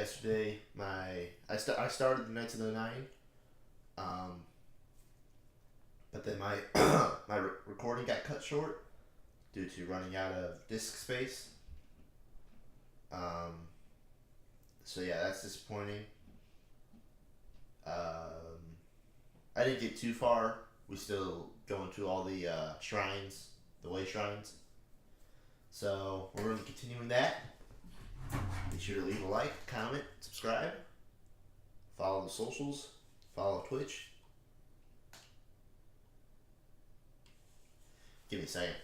yesterday. I started the Knights of the Nine, um, but then my recording got cut short due to running out of disk space. Um, so yeah, that's disappointing. Um, I didn't get too far. We still going through all the shrines, the way shrines. So we're going to continue in that. Be sure to leave a like, comment, subscribe, follow the socials, follow Twitch. Give me a second.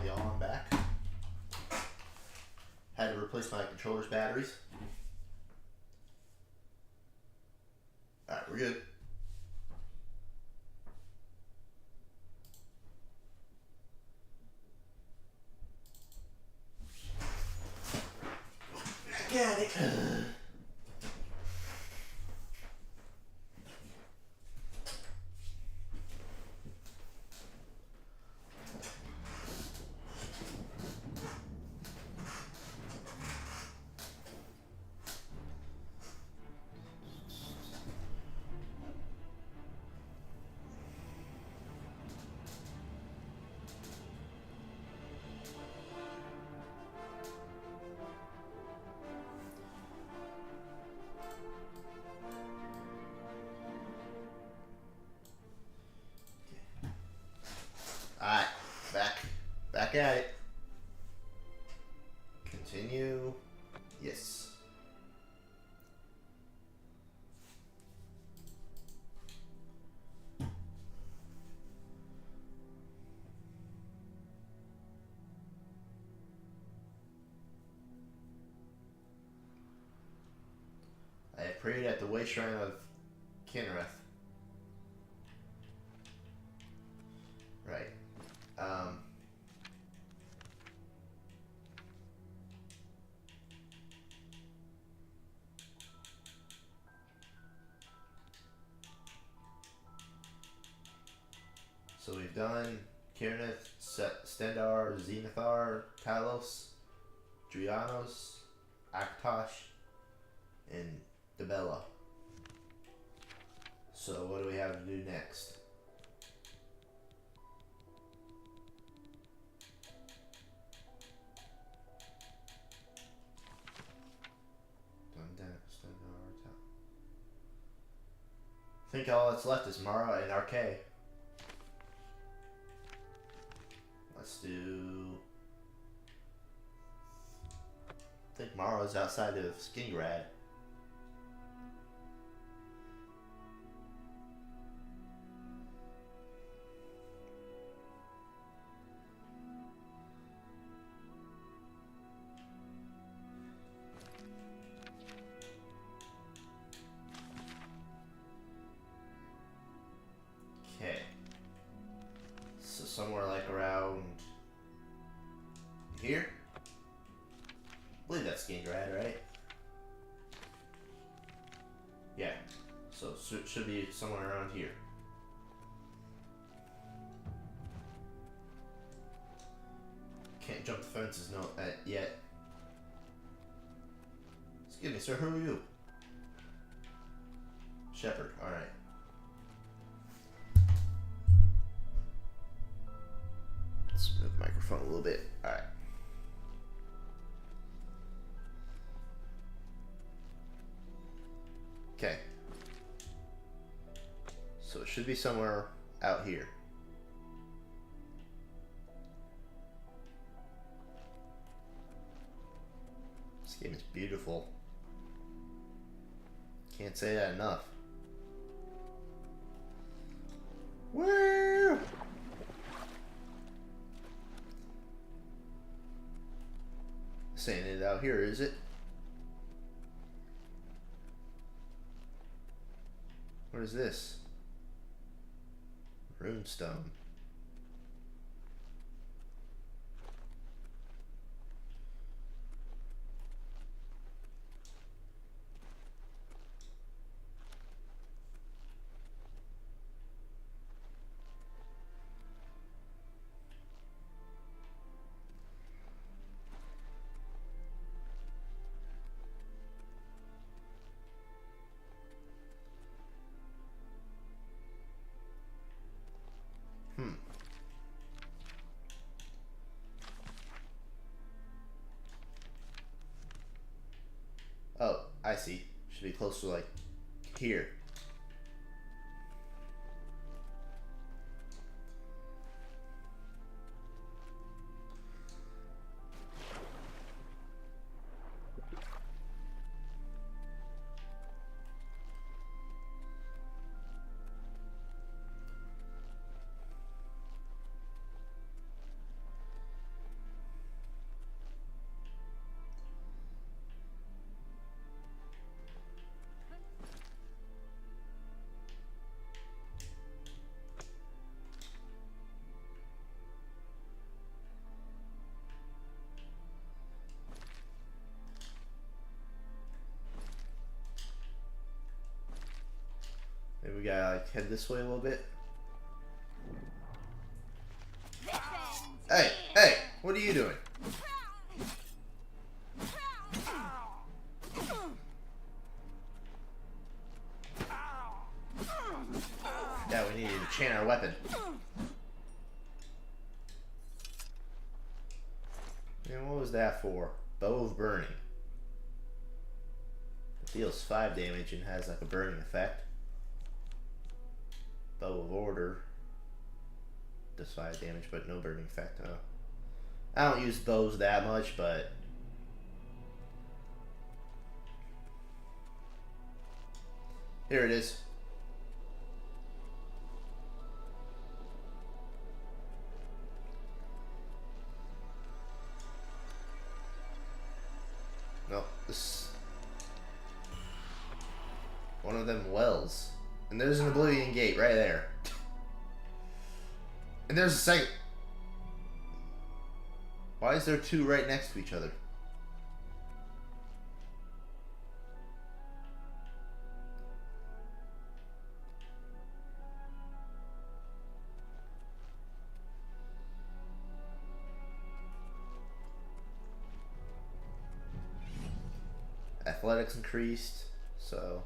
Hi, y'all. I'm back. Had to replace my controller's batteries. Alright, we're good. Got it. back at it. Continue. Yes. I have prayed at the way shrine of Kinrith. Right. So we've done Kinrith, Stendar, Zenithar, Talos, Drianos, Aktosh, and Debella. So what do we have to do next? I think all that's left is Mara and Arcay. Let's do... I think Mara's outside of Skingrad. Okay. So somewhere like around here? I believe that's Skingrad, right? Yeah. So it should be somewhere around here. Can't jump the fences yet. Excuse me, sir. Who are you? Shepherd. All right. Let's move the microphone a little bit. All right. Okay. So it should be somewhere out here. This game is beautiful. Can't say that enough. Woo! Saying it out here, is it? What is this? Runestone. Oh, I see. Should be close to like here. Maybe we gotta like head this way a little bit. Hey, hey, what are you doing? Yeah, we need to enchant our weapon. And what was that for? Bow of Burning. It deals 5 damage and has like a burning effect. Bow of Order does 5 damage but no burning effect. Oh. I don't use bows that much, but here it is. No, this one of them wells. And there's an Oblivion gate right there. And there's a second. Why is there two right next to each other? Athletics increased, so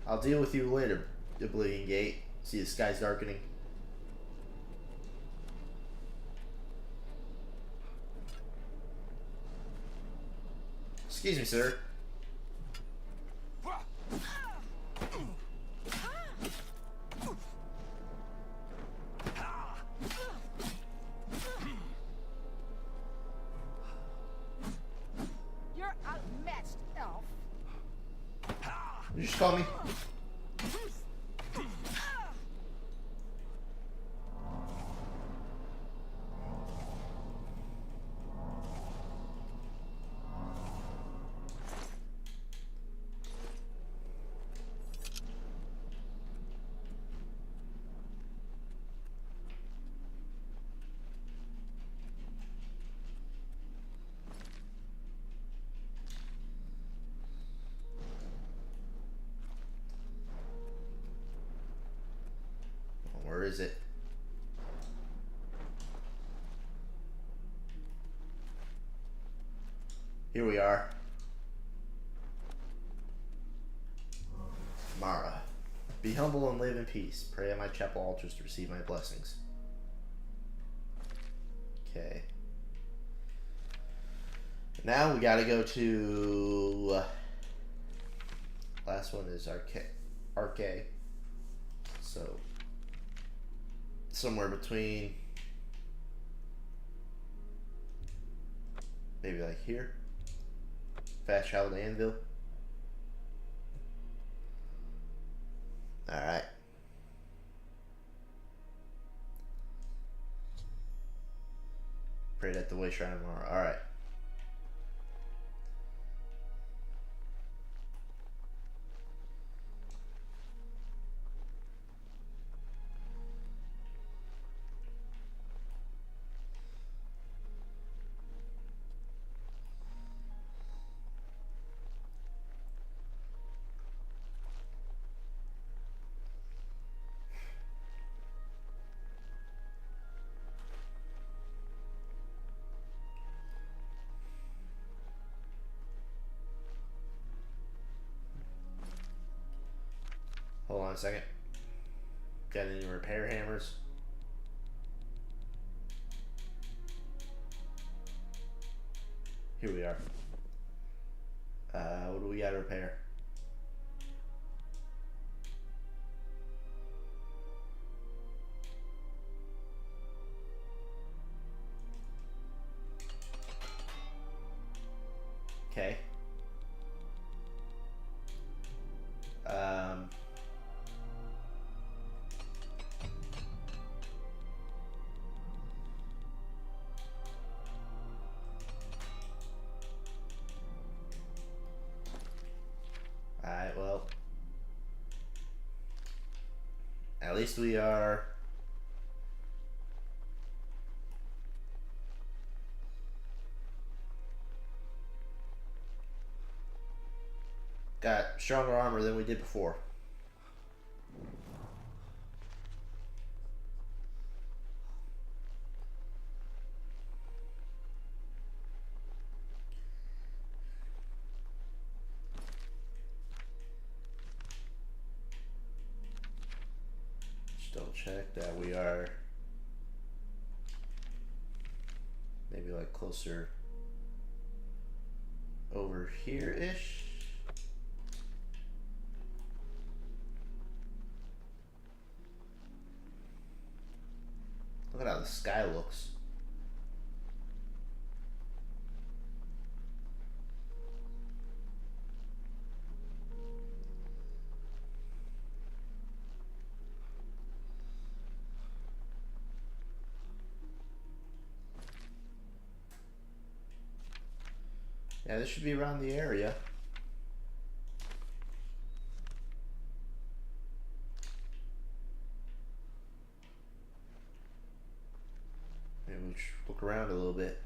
I'll deal with you later, Oblivion Gate. See the sky's darkening. Excuse me, sir. You're outmatched, elf. You just call me. Where is it? Here we are. Mara. Be humble and live in peace. Pray at my chapel altars to receive my blessings. Okay. Now we gotta go to... last one is Arcade. So... somewhere between... maybe like here. Fast travel to Anvil. Alright. Prayed at the Way Shrine tomorrow. Alright. Hold on a second. Got any repair hammers? Here we are. What do we got to repair? Okay. Alright, well. At least we are... got stronger armor than we did before. Just double check that we are maybe like closer. over here-ish. Look at how the sky looks. Yeah, this should be around the area. Maybe we should look around a little bit.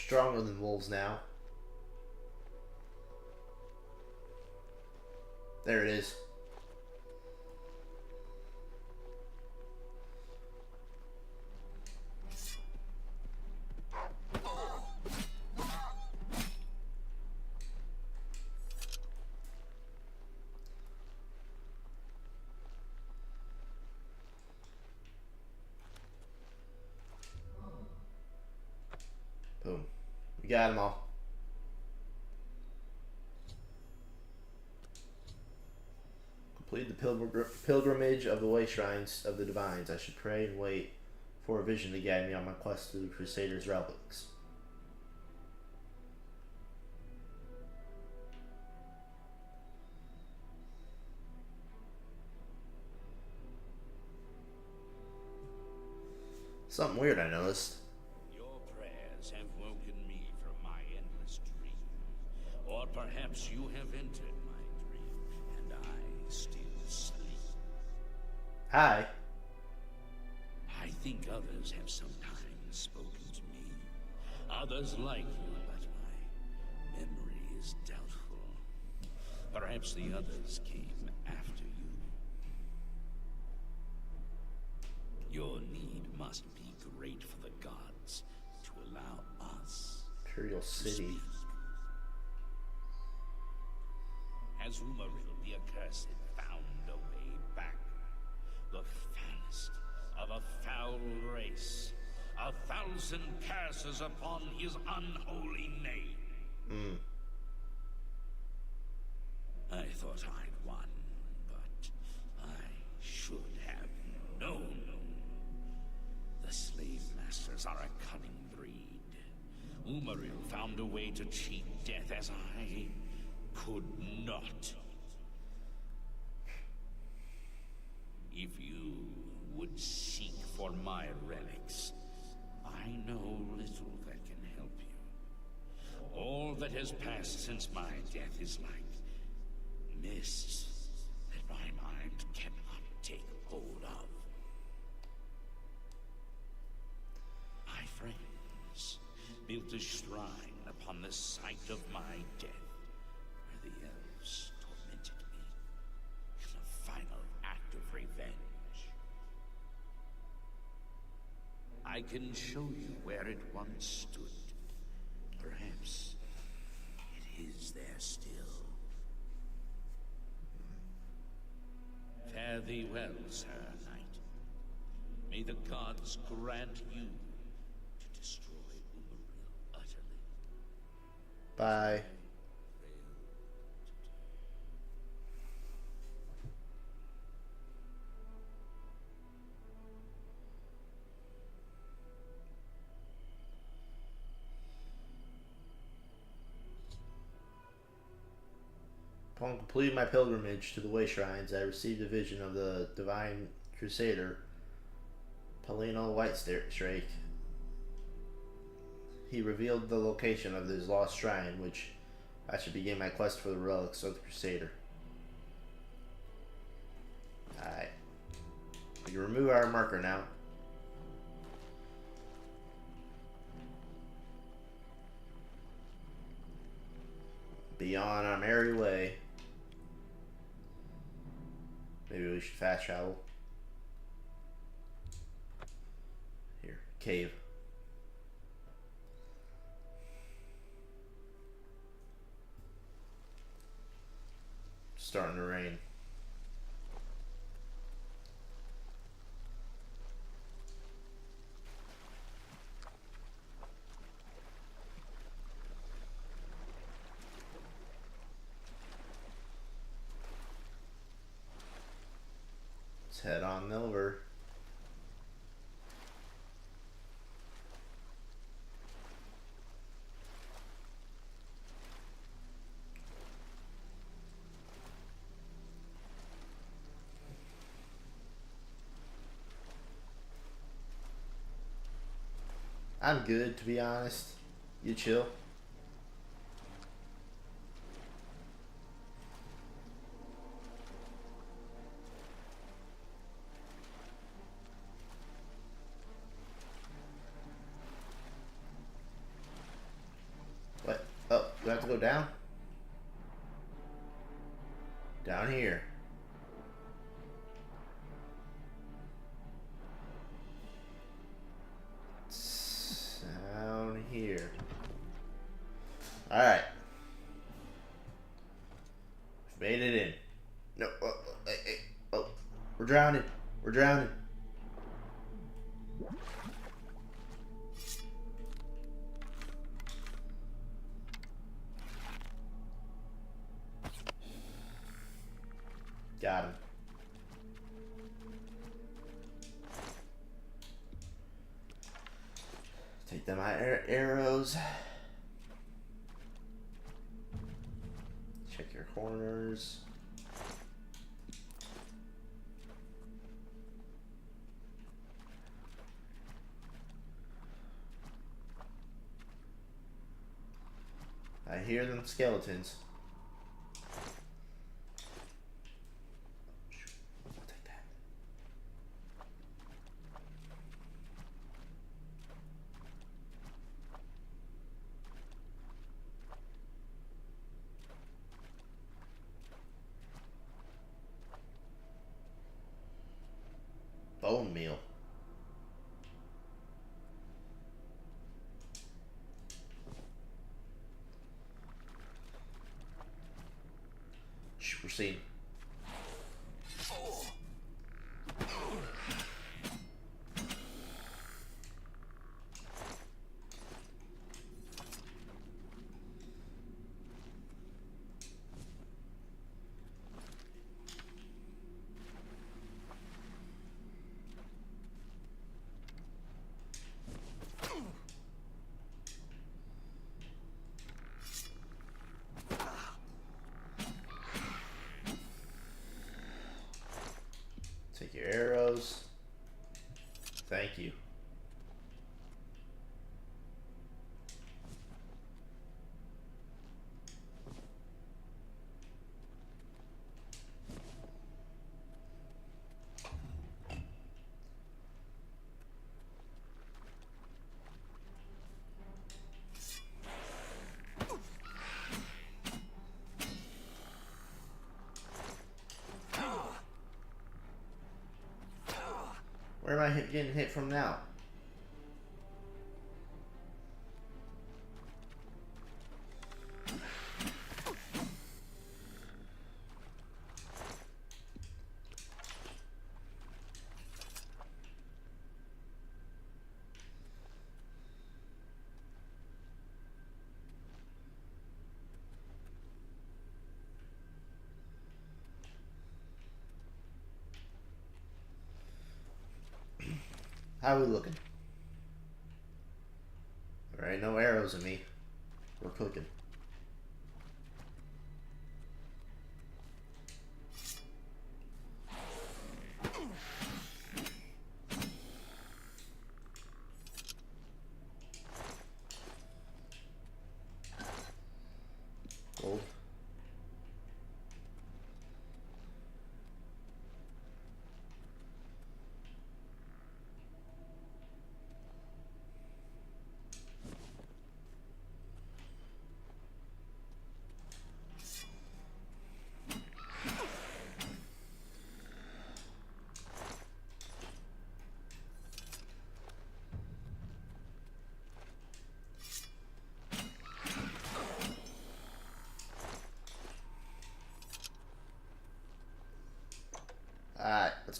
Stronger than wolves now. There it is. Boom. We got them all. Complete the pilgrimage of the way shrines of the divines. I should pray and wait for a vision to guide me on my quest to the Crusaders' relics. Something weird I noticed. Your prayers have woken me from my endless dream. Or perhaps you have entered my dream, and I still sleep. Hi. I think others have sometimes spoken to me. Others like you, but my memory is doubtful. Perhaps the others came after you. Your need must be great for the gods to allow us Imperial to City. speak. Has Umaril the Accursed found a way back? The foulest of a foul race. 1,000 curses upon his unholy name. I thought I'd won, but I should have known. The slave masters are a cunning breed. Umaril found a way to cheat death as I could not. If you would seek for my relics, I know little that can help you. All that has passed since my death is like mist that my mind cannot take hold of. My friends built a shrine upon the site of my death, where the elves tormented me in a final act of revenge. I can show you where it once stood. Perhaps it is there still. Fare thee well, Sir Knight. May the gods grant you to destroy Umaril utterly. Bye. Upon completing my pilgrimage to the way shrines, I received a vision of the divine crusader, Paulino Whitestrake. He revealed the location of his lost shrine, which I should begin my quest for the relics of the crusader. Alright. We can remove our marker now. Be on our merry way. Maybe we should fast travel. Here, cave. Starting to rain. Let's head on over. I'm good, to be honest. You chill? What? Oh, do I have to go down? Down here. Down here. Alright. We've made it in. No, hey, oh, we're drowning. We're drowning. Got him. Take them arrows. Check your corners. I hear them skeletons. I'll take that. Bone meal. Shh, we're seen. Take your arrows. Thank you. Where am I getting hit from now? How are we looking? Alright, no arrows in me. We're cooking.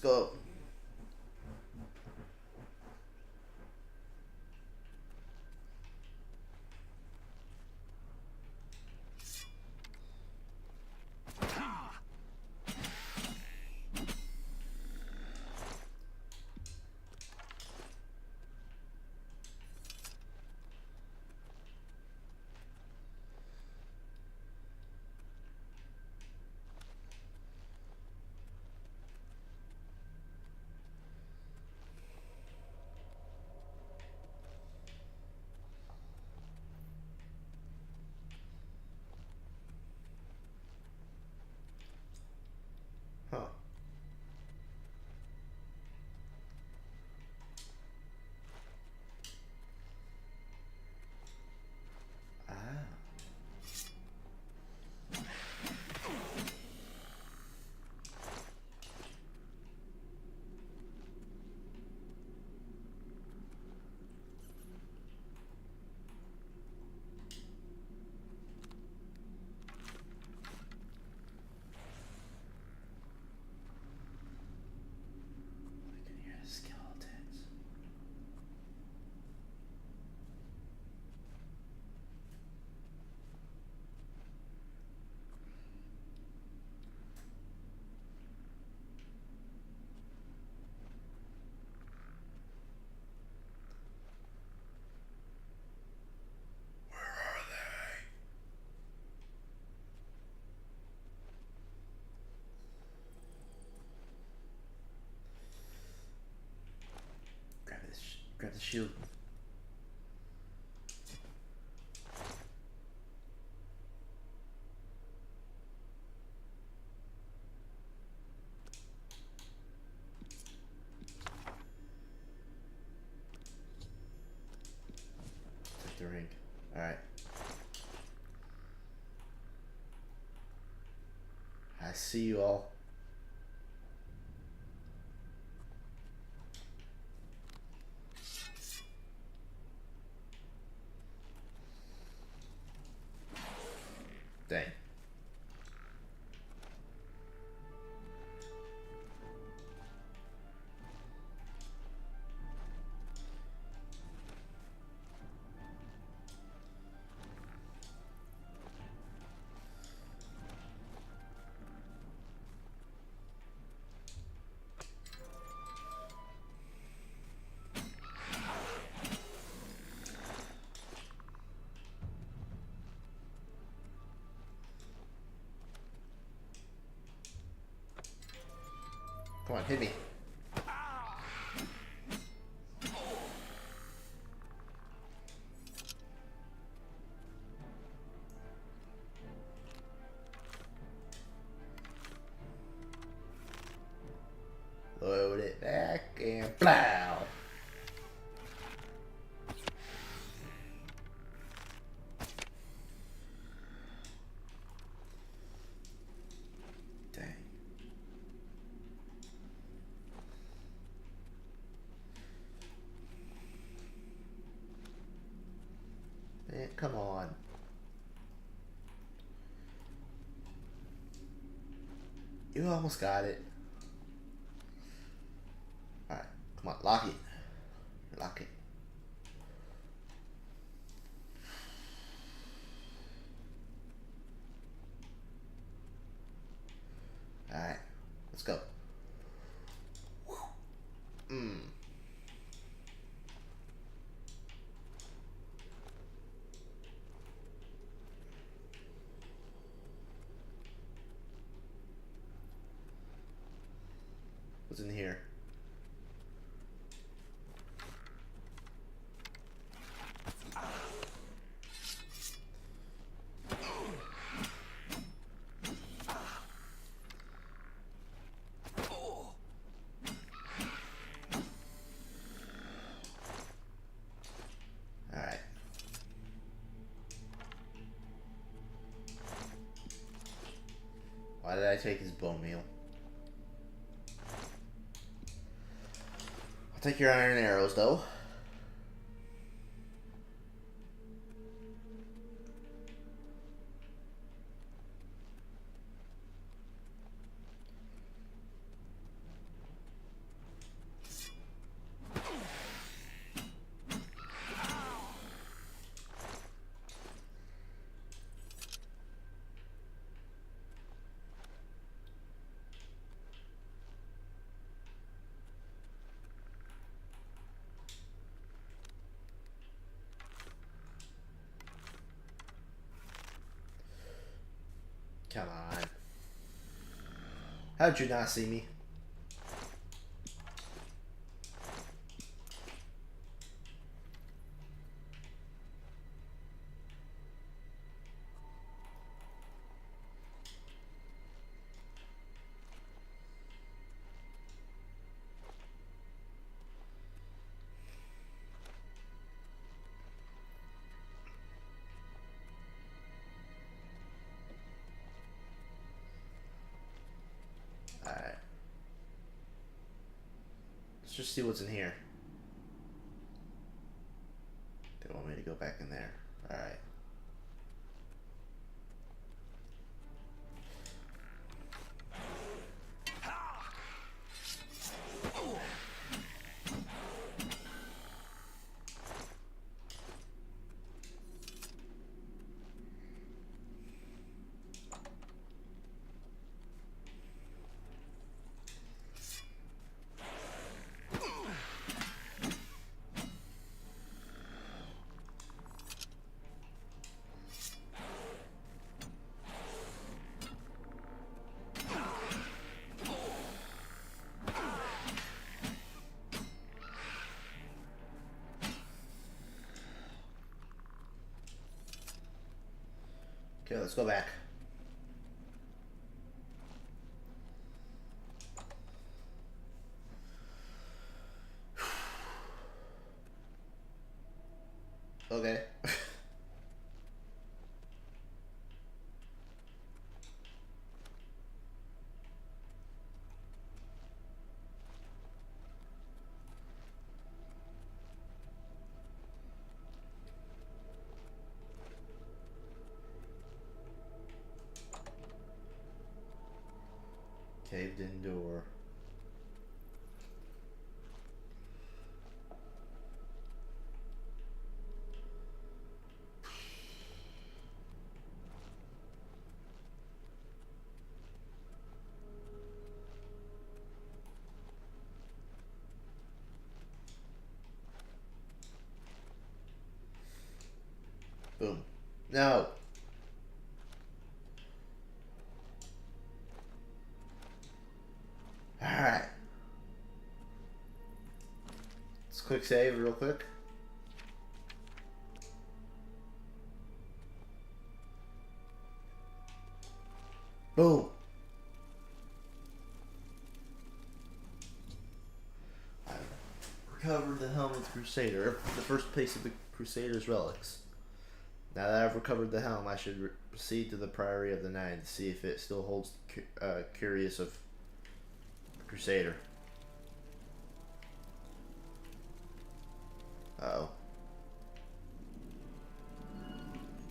go. Huh. Ah. I can hear the skeletons. Grab the shield. Take the ring. Alright. I see you all. Dang. Come on, hit me. Load it back and plow. Dang. Man, come on. You almost got it. Alright, come on, lock it. Lock it. Alright, let's go. What's in here? Alright. Why did I take his bone meal? I'll take your iron arrows though. Come on. How'd you not see me? Alright. Let's just see what's in here. They want me to go back in there. Alright. Okay, let's go back. Okay. Caved in door. Boom. No. Alright. Let's quick save real quick. Boom. I recovered the helmet of the Crusader, the first piece of the Crusader's relics. Now that I've recovered the helm, I should proceed to the Priory of the Nine to see if it still holds curious of the Crusader. Uh-oh.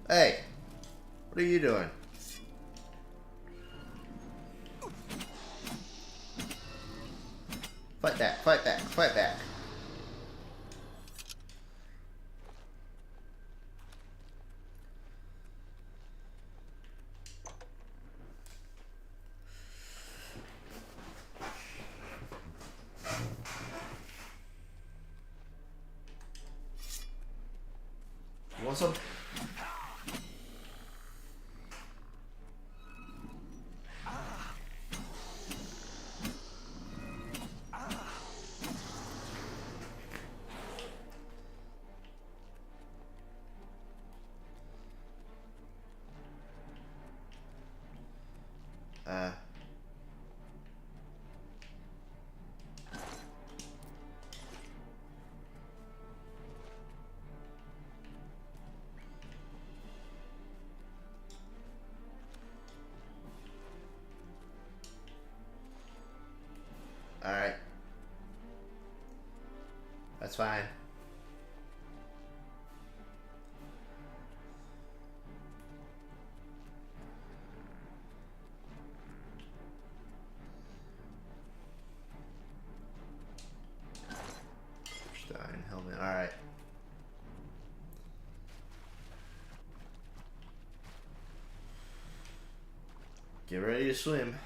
Hey! What are you doing? Fight back, fight back, fight back. You want some? Alright. That's fine. Stein helmet. Alright. Get ready to swim.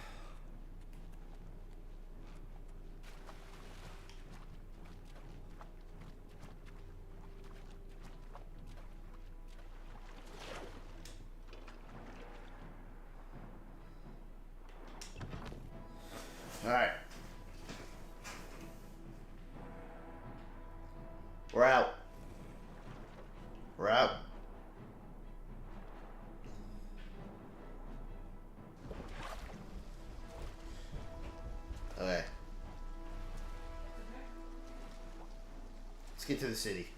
Alright. We're out. We're out. Okay. Let's get to the city.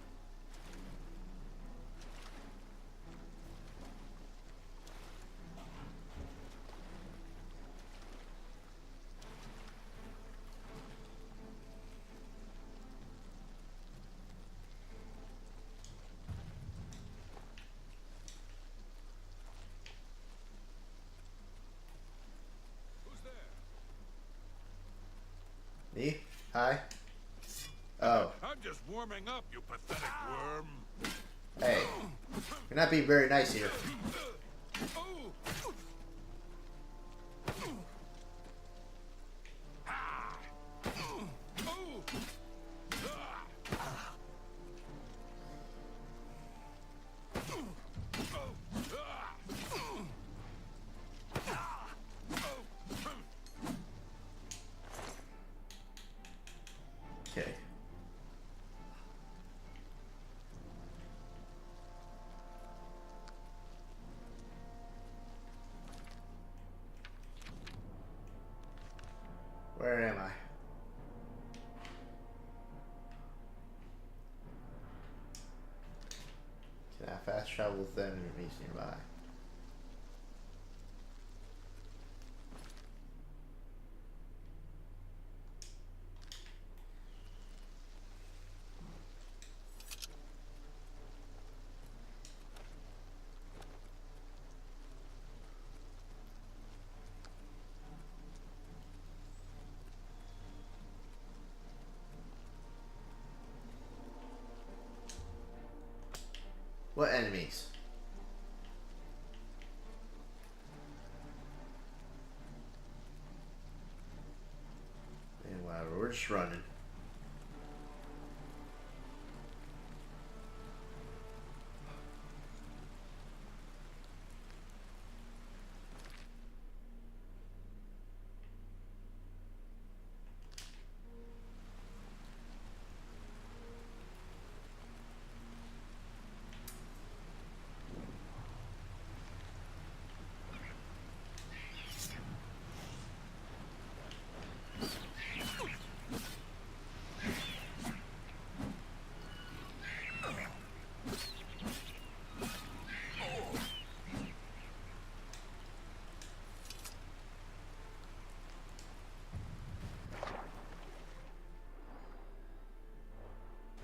Me? Hi? Oh. I'm just warming up, you pathetic worm. Hey. You're not being very nice here. Okay. Where am I? Can I fast travel with enemies nearby? What enemies? And whatever, we're just running.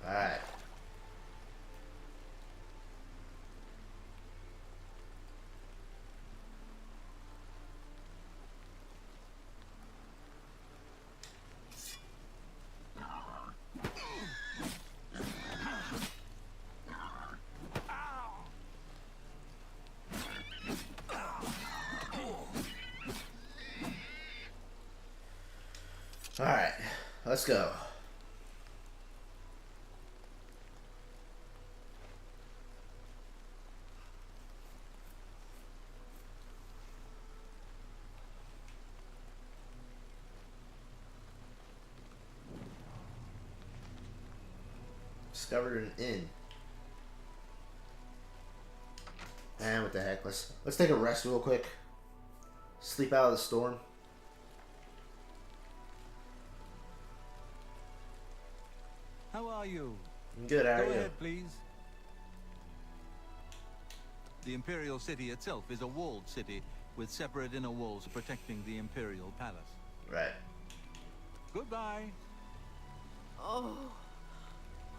Alright. Alright, let's go. Discovered an inn. And what the heck? Let's take a rest real quick. Sleep out of the storm. How are you? I'm good. How are Go you? ahead, please. The Imperial City itself is a walled city with separate inner walls protecting the Imperial Palace. Right. Goodbye. Oh,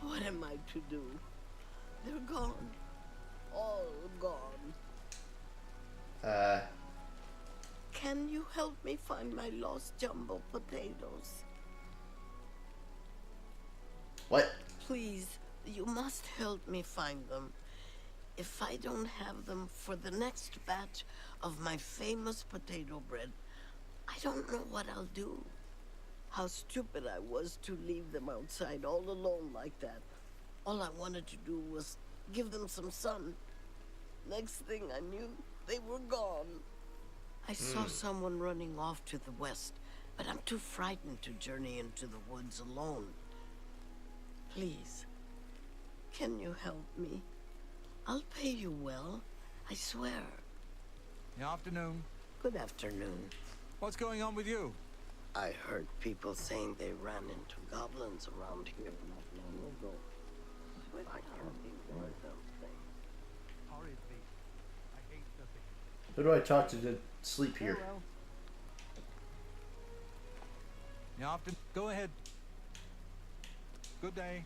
what am I to do? They're gone. All gone. Can you help me find my lost jumbo potatoes? What? Please, you must help me find them. If I don't have them for the next batch of my famous potato bread, I don't know what I'll do. How stupid I was to leave them outside all alone like that. All I wanted to do was give them some sun. Next thing I knew, they were gone. I saw someone running off to the west, but I'm too frightened to journey into the woods alone. Please, can you help me? I'll pay you well, I swear. Good afternoon. Good afternoon. What's going on with you? I heard people saying they ran into goblins around here not long ago. I can't ignore them. Horrid beast. I hate the thing. Who do I talk to sleep here? Farewell. Good afternoon. Go ahead. Good day.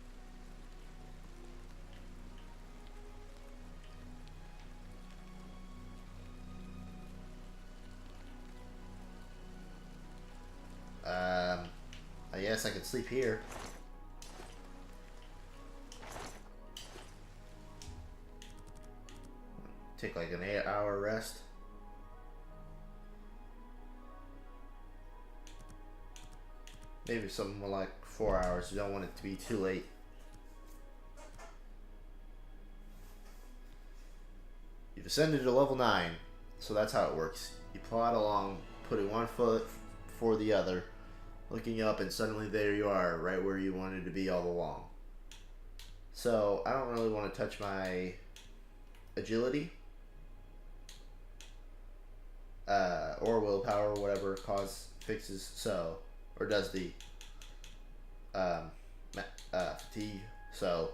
I guess I could sleep here. Take like an 8-hour rest. Maybe something more like 4 hours. You don't want it to be too late. You've ascended to level 9. So that's how it works. You plod along, putting one foot before the other, looking up, and suddenly there you are, right where you wanted to be all along. So I don't really want to touch my agility or willpower, or whatever cause fixes so, or does the fatigue. So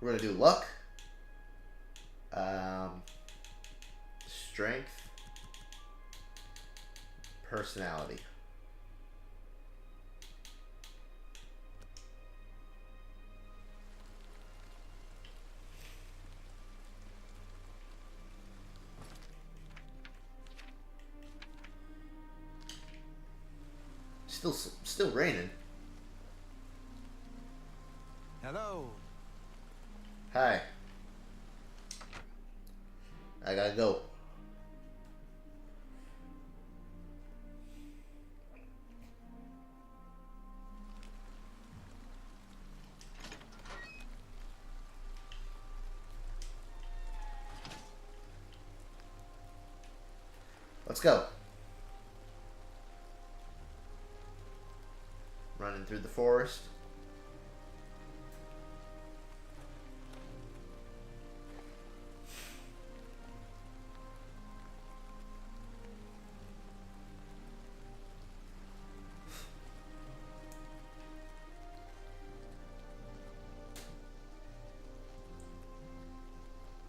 we're gonna do luck, strength, personality. Still raining. Hello. Hi. I gotta go. Let's go. Running through the forest.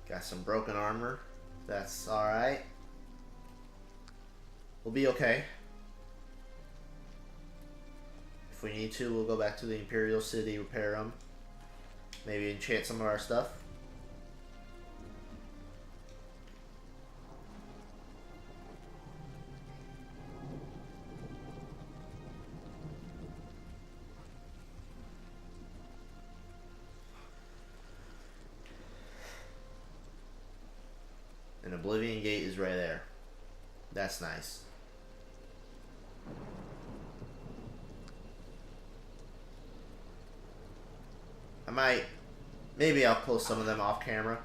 Got some broken armor. That's alright. We'll be okay. If we need to, we'll go back to the Imperial City, repair them. Maybe enchant some of our stuff. And Oblivion Gate is right there. That's nice. Maybe I'll pull some of them off camera.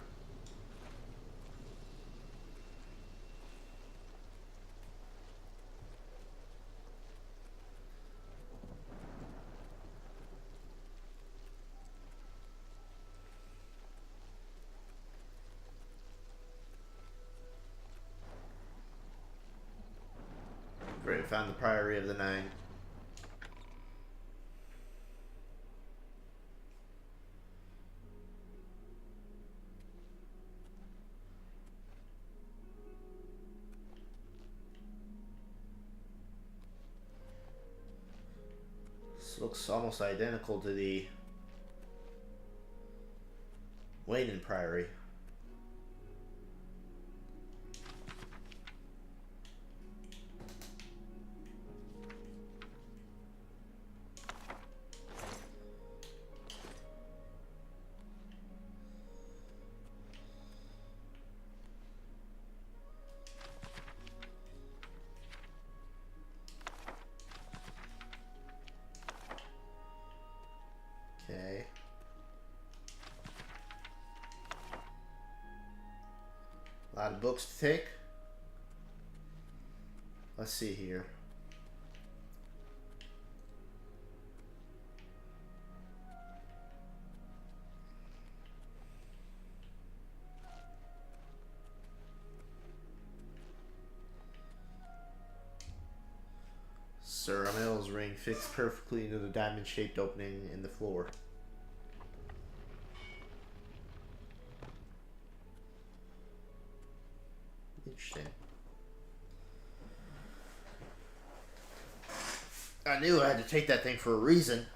Great, found the Priory of the Nine. This looks almost identical to the Wayne Priory. Okay. A lot of books to take. Let's see here. Sir Amel's ring fits perfectly into the diamond-shaped opening in the floor. Interesting. I knew I had to take that thing for a reason.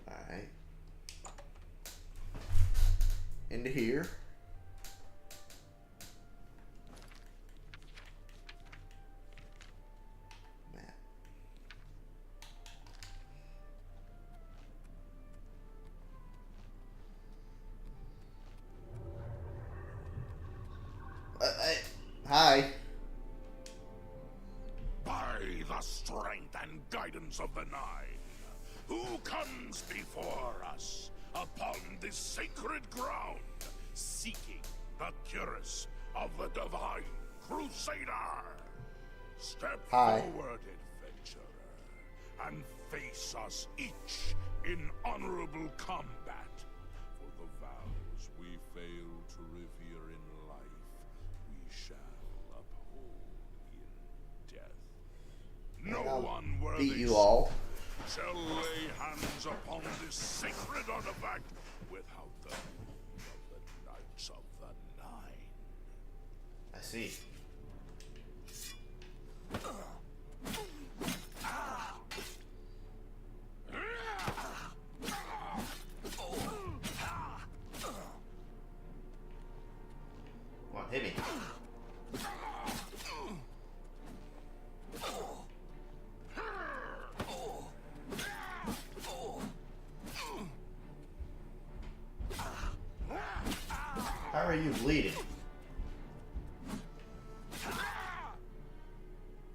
Alright. Into here. Hi. By the strength and guidance of the Nine, who comes before us upon this sacred ground, seeking the cuirass of the Divine Crusader? Step forward, adventurer, and face us each in honorable combat. For the vows we fail to revere in life, we shall uphold in death. No unworthy Beat you all. shall lay hands upon this sacred artifact without the leave of the Knights of the Nine. I see. Come on, hit me. How are you bleeding?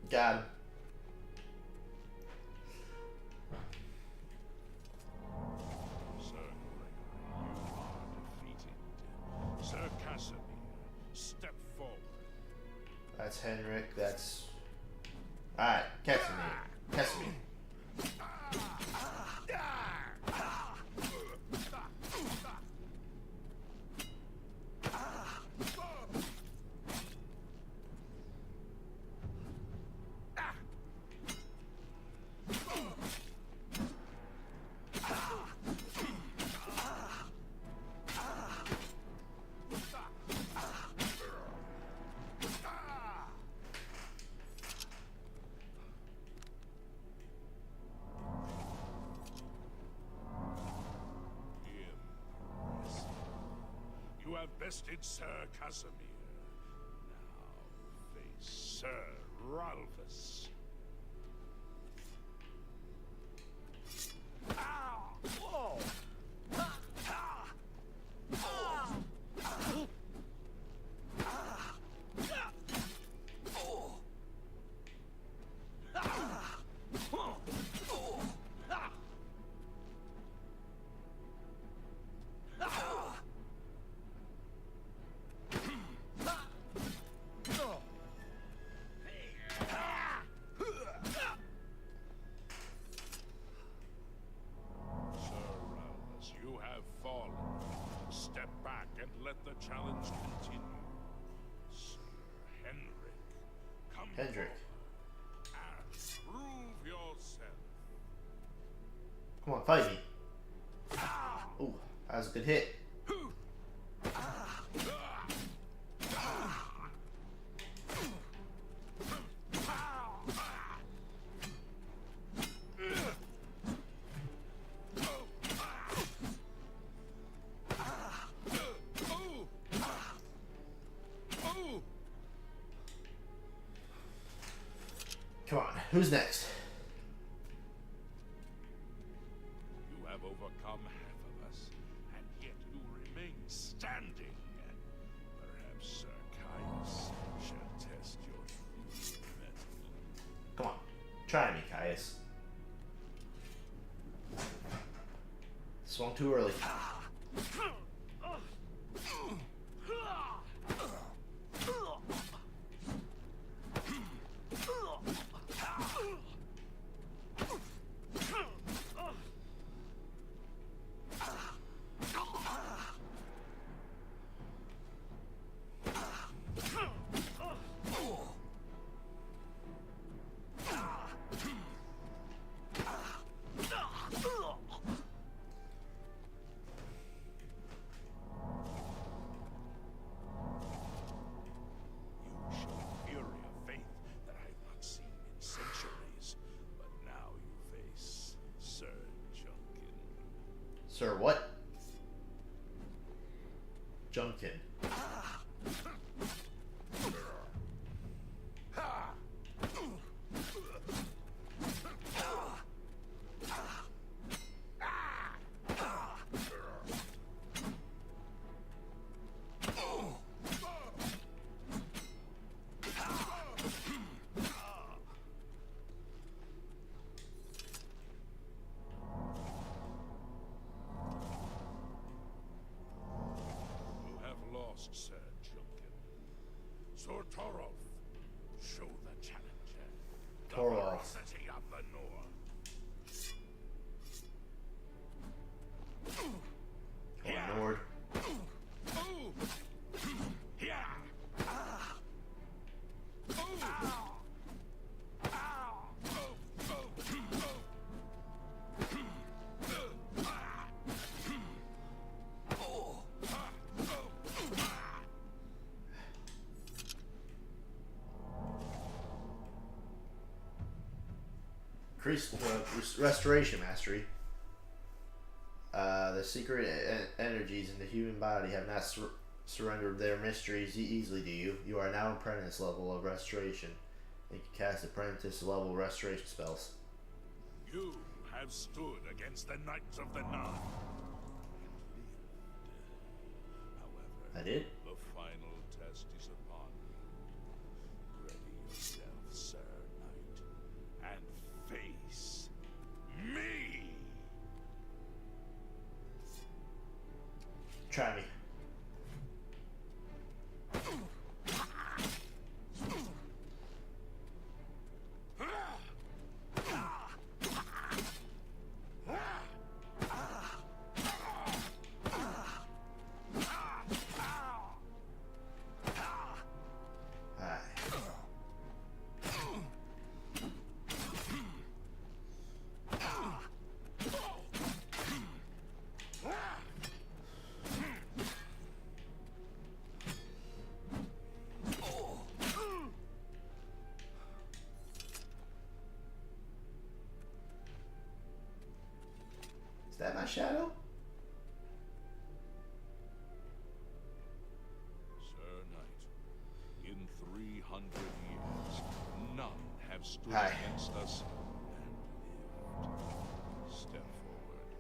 Got him. Sir Gregory, you are defeated. Sir Casimir, step forward. That's Henrik. That's. Alright, Casimir. Casimir. You have bested Sir Casimir. Now face Sir Ralphus. Step back and let the challenge continue. Sir Henrik, come Hendrik. forward and prove yourself. Come on, fight me. Ooh, that was a good hit. Come on, who's next? You have overcome half of us, and yet you remain standing. Perhaps Sir Caius shall test your true mettle. Come on, try me, Caius. Swung too early. Sir, what? Junkin. Sir Junkin. Sir Torolf, show the challenger the Torolf. ferocity of the North. Or Nord. Increased restoration mastery. The secret energies in the human body have not surrendered their mysteries easily to you. You are now apprentice level of restoration. You can cast apprentice level restoration spells. You have stood against the Knights of the Nine. However, I did? the final test is upon you. Ready yourself, Sir Knight, and face me! Try me. Is that my shadow? Sir Knight, in 300 years, none have stood Hi. against us and lived. Step forward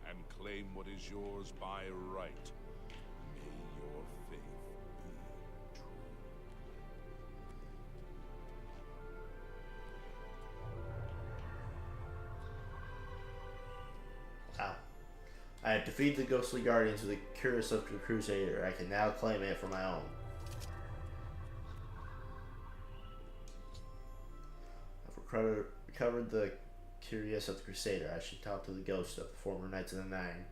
and claim what is yours by right. May your faith be true. Wow. I have defeated the ghostly guardians of the Curious of the Crusader. I can now claim it for my own. I've recovered the Curious of the Crusader. I should talk to the ghost of the former Knights of the Nine.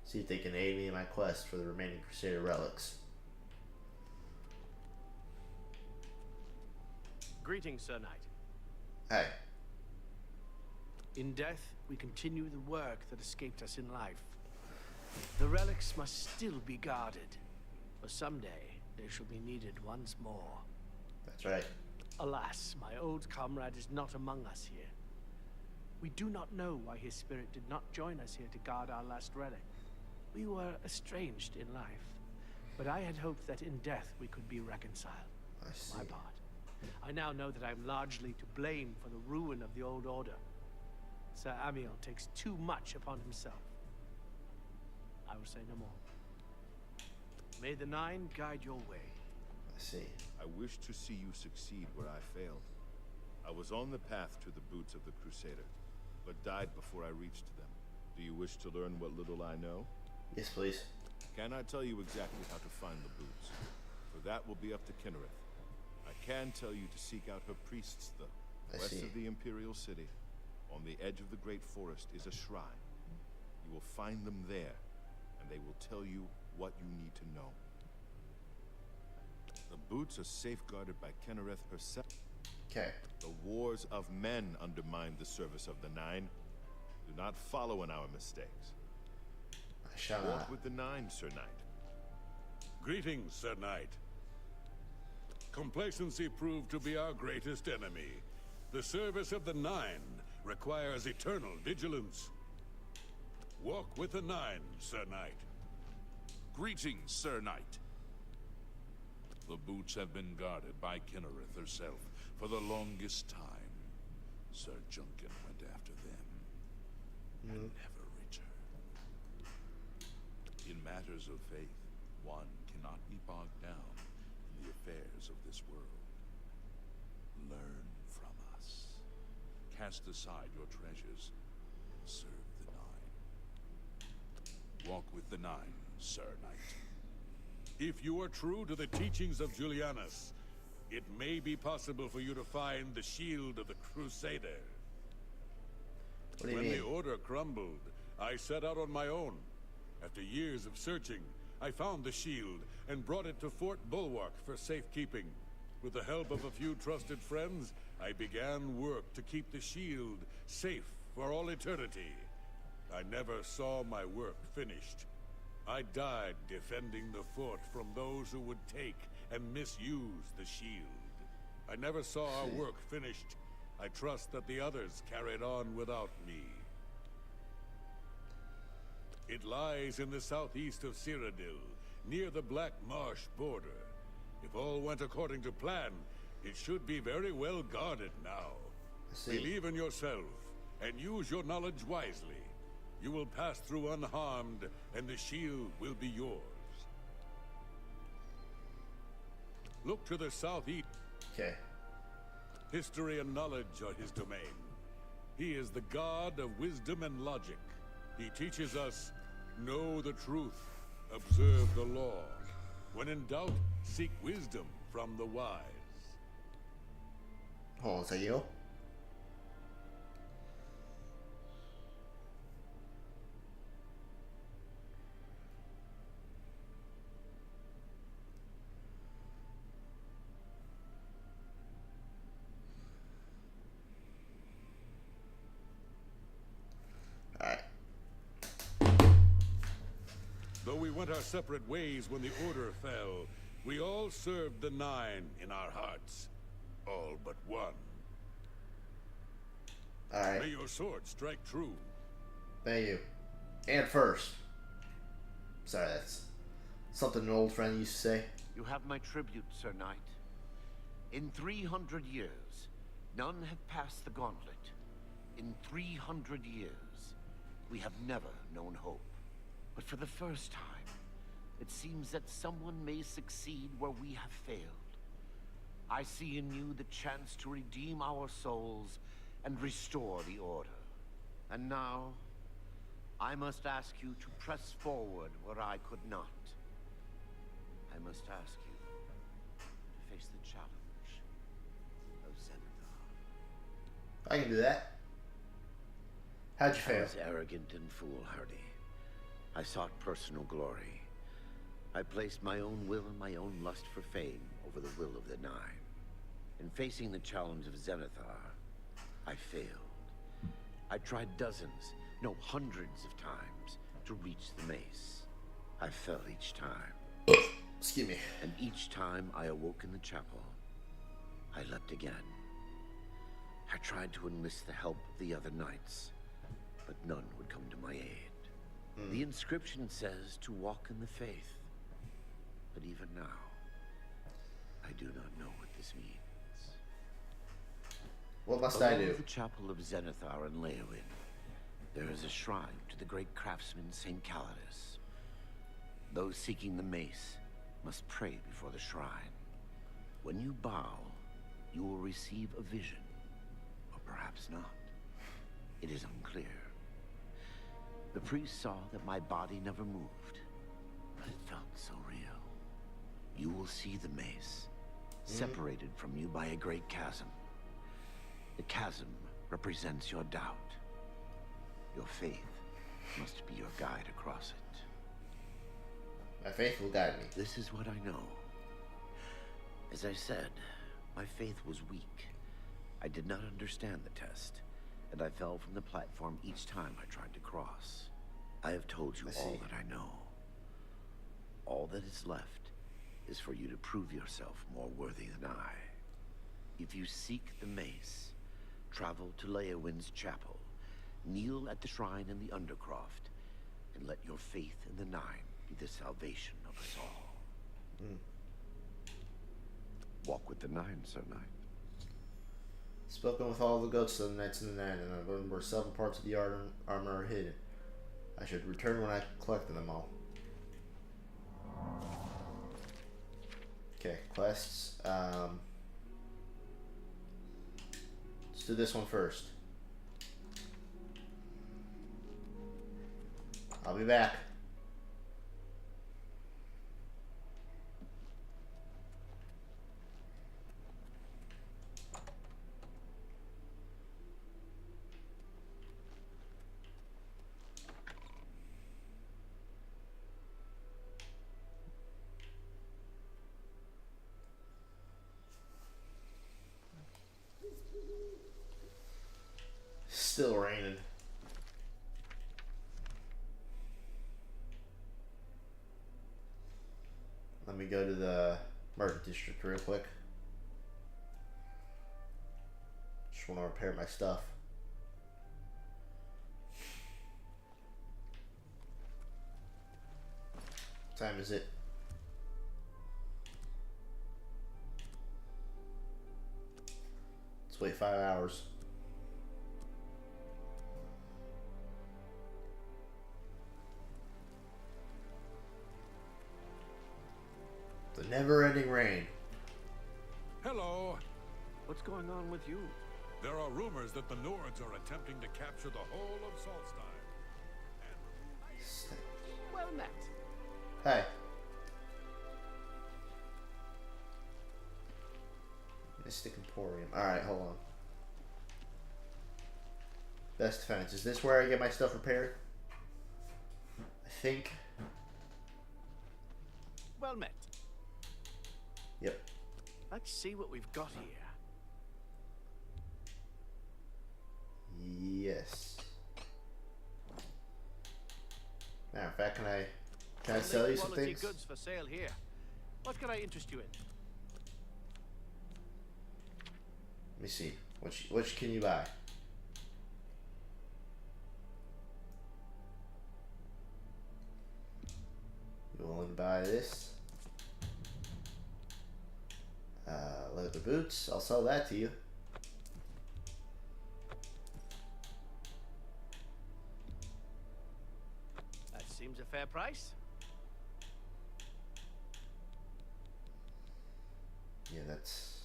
See if they can aid me in my quest for the remaining Crusader relics. Greetings, Sir Knight. Hey. In death, we continue the work that escaped us in life. The relics must still be guarded, for someday they shall be needed once more. That's right. Alas, my old comrade is not among us here. We do not know why his spirit did not join us here to guard our last relic. We were estranged in life, but I had hoped that in death we could be reconciled. I see. For my part, I now know that I am largely to blame for the ruin of the old order. Sir Amiel takes too much upon himself. I will say no more. May the Nine guide your way. I see. I wish to see you succeed where I failed. I was on the path to the boots of the Crusader, but died before I reached them. Do you wish to learn what little I know? Yes, please. Can I tell you exactly how to find the boots? For that will be up to Kinnereth. I can tell you to seek out her priests, though. I West see. of the Imperial City, on the edge of the Great Forest, is a shrine. You will find them there, and they will tell you what you need to know. The boots are safeguarded by Kinnereth herself. Okay. The wars of men undermine the service of the Nine. Do not follow in our mistakes. I shall Walk not. with the Nine, Sir Knight. Greetings, Sir Knight. Complacency proved to be our greatest enemy. The service of the Nine requires eternal vigilance. Walk with the Nine, Sir Knight. Greetings, Sir Knight. The boots have been guarded by Kinnereth herself for the longest time. Sir Junkin went after them and never returned. In matters of faith, one cannot be bogged down in the affairs of this world. Learn from us. Cast aside your treasures and serve the Nine. Walk with the Nine, Sir Knight. If you are true to the teachings of Julianus, it may be possible for you to find the shield of the Crusader. What do you When mean? the Order crumbled, I set out on my own. After years of searching, I found the shield and brought it to Fort Bulwark for safekeeping. With the help of a few trusted friends, I began work to keep the shield safe for all eternity. I never saw my work finished. I died defending the fort from those who would take and misuse the shield. I never saw our work finished. I trust that the others carried on without me. It lies in the southeast of Cyrodiil, near the Black Marsh border. If all went according to plan, it should be very well guarded now. I see. Believe in yourself, and use your knowledge wisely. You will pass through unharmed, and the shield will be yours. Look to the southeast. Okay. History and knowledge are his domain. He is the god of wisdom and logic. He teaches us, know the truth, observe the law. When in doubt, seek wisdom from the wise. Hold on a second, yo. Though we went our separate ways when the Order fell, we all served the Nine in our hearts. All but one. Alright. May your sword strike true. Thank you. And first. Sorry, that's something an old friend used to say. You have my tribute, Sir Knight. In 300 years, none have passed the gauntlet. In 300 years, we have never known hope. But for the first time, it seems that someone may succeed where we have failed. I see in you the chance to redeem our souls and restore the Order. And now, I must ask you to press forward where I could not. I must ask you to face the challenge of Zenithar. I can do that. How'd you I fail? was arrogant and foolhardy. I sought personal glory. I placed my own will and my own lust for fame over the will of the Nine. In facing the challenge of Zenithar, I failed. I tried dozens, no hundreds of times to reach the mace. I fell each time. Excuse me. And each time I awoke in the chapel, I leapt again. I tried to enlist the help of the other knights, but none would come to my aid. The inscription says to walk in the faith. But even now, I do not know what this means. What must I Below do? the chapel of Zenithar and Leowyn, there is a shrine to the great craftsman St. Calidus. Those seeking the mace must pray before the shrine. When you bow, you will receive a vision, or perhaps not. It is unclear. The priest saw that my body never moved, but it felt so real. You will see the mace, separated from you by a great chasm. The chasm represents your doubt. Your faith must be your guide across it. My faith will guide me. This is what I know. As I said, my faith was weak. I did not understand the test, and I fell from the platform each time I tried to cross. I have told you all that I know. All that is left is for you to prove yourself more worthy than I. If you seek the mace, travel to Leowyn's chapel, kneel at the shrine in the Undercroft, And let your faith in the Nine be the salvation of us all. Walk with the Nine, Sir Knight. Spoken with all the goats of the Knights in the Nine, and I learned where 7 parts of the armor are hidden. I should return when I collected them all. Okay, quests. Let's do this one first. I'll be back. Still raining. Let me go to the market district real quick. Just want to repair my stuff. What time is it? Let's wait 5 hours. The never-ending rain. Hello. What's going on with you? There are rumors that the Nords are attempting to capture the whole of Solstein. Well met. Hey. Mystic Emporium. Alright, hold on. Best defense. Is this where I get my stuff repaired? I think. Well met. Yep. Let's see what we've got here. Yes. Matter of fact, can I sell you some Quality things? goods for sale here. What can I interest you in? Let me see. Which can you buy? You willing to buy this? Leather boots. I'll sell that to you. That seems a fair price. Yeah, that's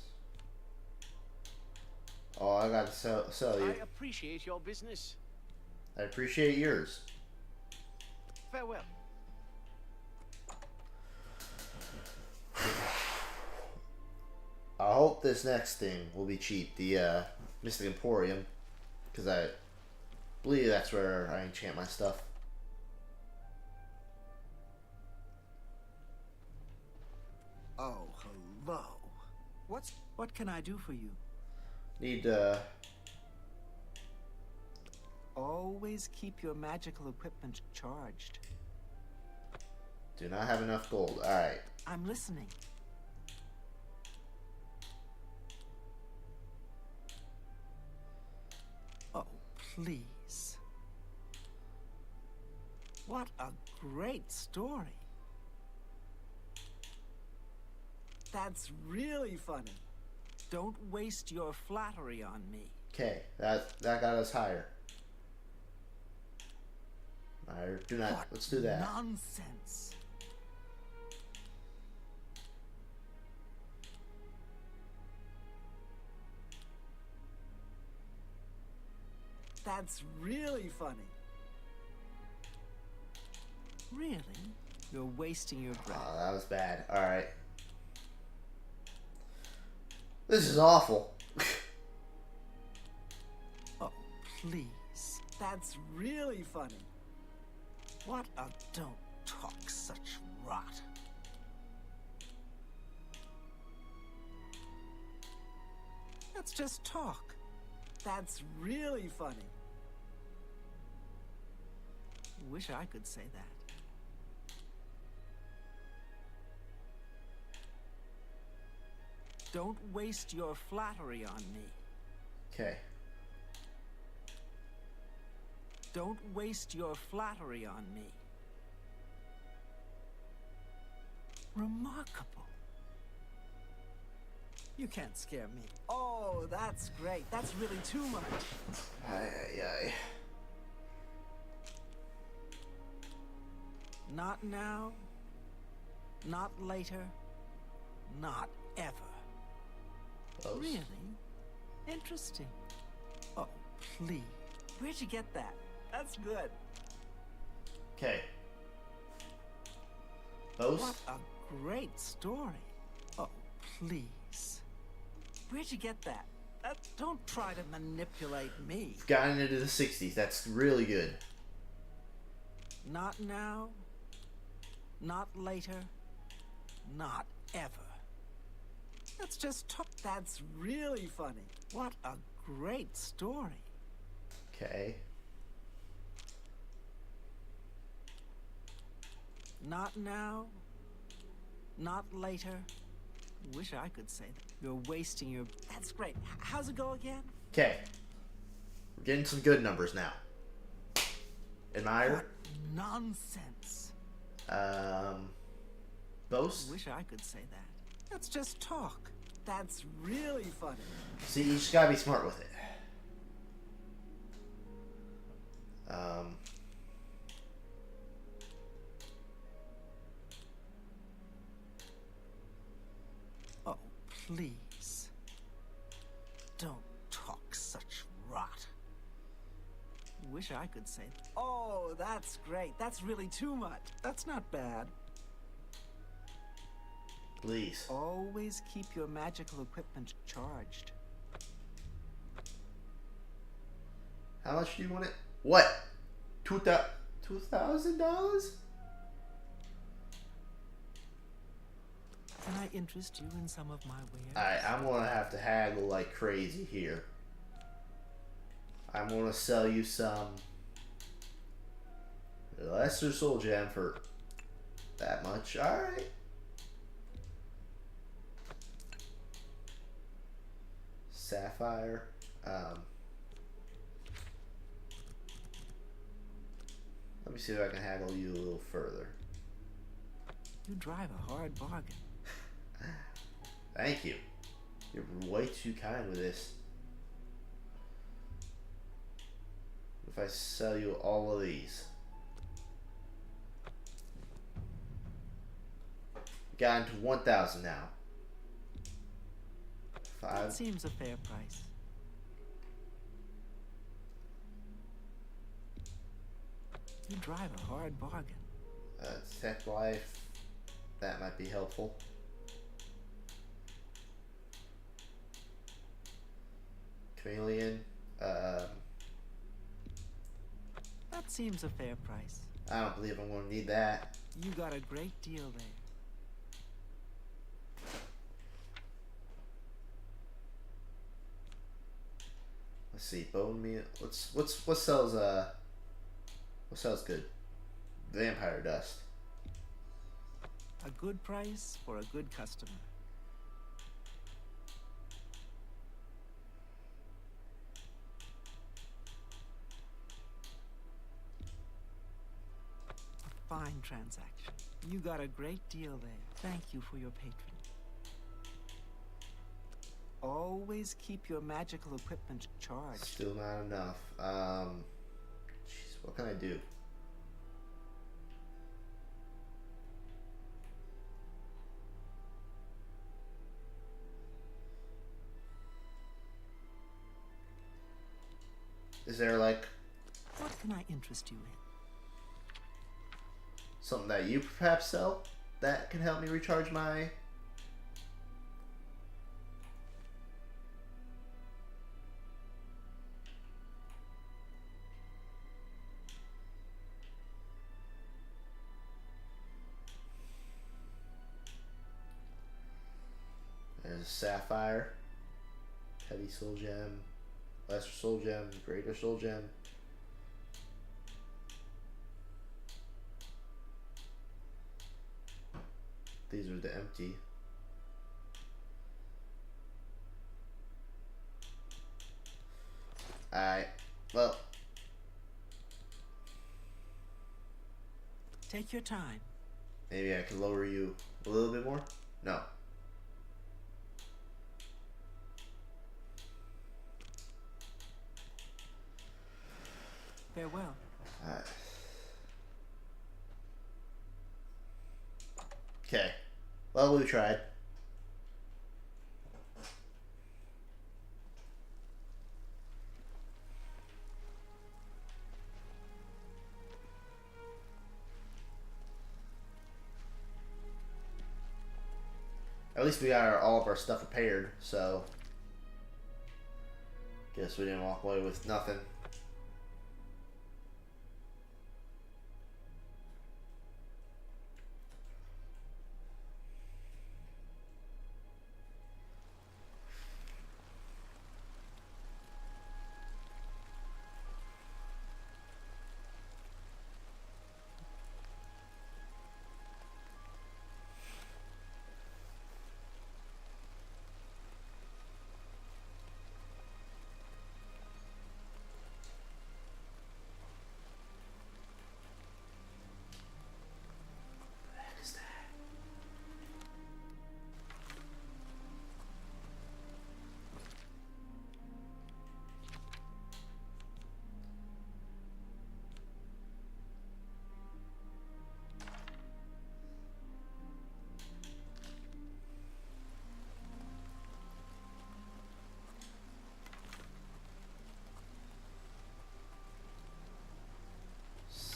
all I got to sell you. I appreciate your business. I appreciate yours. Farewell. I hope this next thing will be cheap. The Mystic Emporium, because I believe that's where I enchant my stuff. Oh, hello. What can I do for you? Need Always keep your magical equipment charged. do not have enough gold. All right. I'm listening. Oh, please. What a great story. That's really funny. Don't waste your flattery on me. Okay, that got us higher. Alright, do not. Let's do that. Nonsense. That's really funny. Really? You're wasting your breath. Oh, that was bad. Alright. This is awful. Oh, please. That's really funny. What a... Don't talk such rot. Let's just talk. That's really funny. Wish I could say that. Don't waste your flattery on me. Okay. Don't waste your flattery on me. Remarkable. You can't scare me. Oh, that's great. That's really too much. Aye. Not now. Not later. Not ever. Close. Really? Interesting. Oh, please. Where'd you get that? That's good. Okay. Boast. What a great story. Oh, please. Where'd you get that? Don't try to manipulate me. Gotten into the 60s. That's really good. Not now. Not later. Not ever. That's just talk. That's really funny. What a great story. Okay. Not now. Not later. Wish I could say that. You're wasting your... That's great. How's it go again? Okay. We're getting some good numbers now. Admire. What nonsense. Boast. Wish I could say that. That's just talk. That's really funny. See, you just gotta be smart with it. Oh, please. Don't talk such rot. Wish I could say that. Oh, that's great. That's really too much. That's not bad. Please. Always keep your magical equipment charged. How much do you want it? What? $2,000? Can I interest you in some of my wares? Alright, I'm gonna have to haggle like crazy here. I'm gonna sell you some lesser soul gem for that much. Alright. Sapphire. Let me see if I can haggle you a little further. You drive a hard bargain. Thank you. You're way too kind with this. If I sell you all of these. Got into 1,000 now. That seems a fair price. You drive a hard bargain. Tech life. That might be helpful. Chameleon. That seems a fair price. I don't believe I'm going to need that. You got a great deal there. Let's see, bone meal. What sells good? Vampire dust. A good price for a good customer. A fine transaction. You got a great deal there. Thank you for your patronage. Always keep your magical equipment charged. Still not enough. Jeez, what can I do? Is there like what can I interest you in? Something that you perhaps sell that can help me recharge my... There's a sapphire, heavy soul gem, lesser soul gem, greater soul gem. These are the empty. Alright, well. Take your time. Maybe I can lower you a little bit more? No. Farewell. Alright. Okay. Well, we tried. At least we got all of our stuff repaired, so guess we didn't walk away with nothing.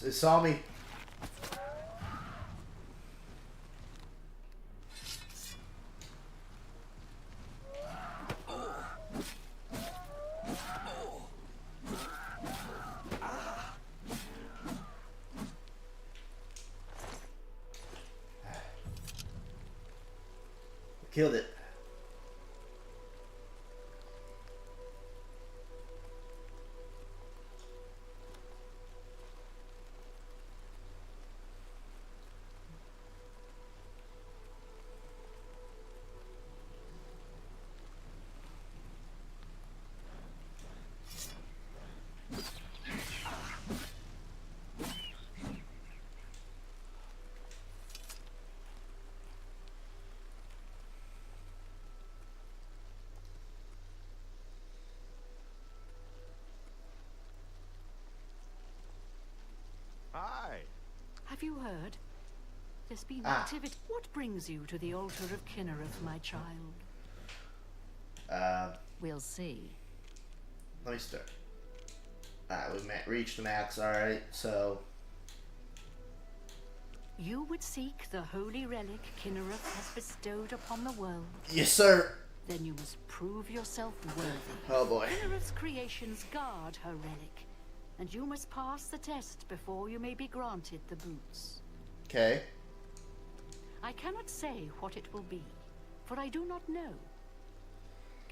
It saw me. Killed it. Hi. Have you heard? There's been activity. What brings you to the altar of Kinnereth, my child? We'll see. Let me start. We reached the max, alright, so... You would seek the holy relic Kinnereth has bestowed upon the world. Yes, sir. Then you must prove yourself worthy. Oh, boy. Kinnereth's creations guard her relic, and you must pass the test before you may be granted the boots. Okay. I cannot say what it will be, for I do not know.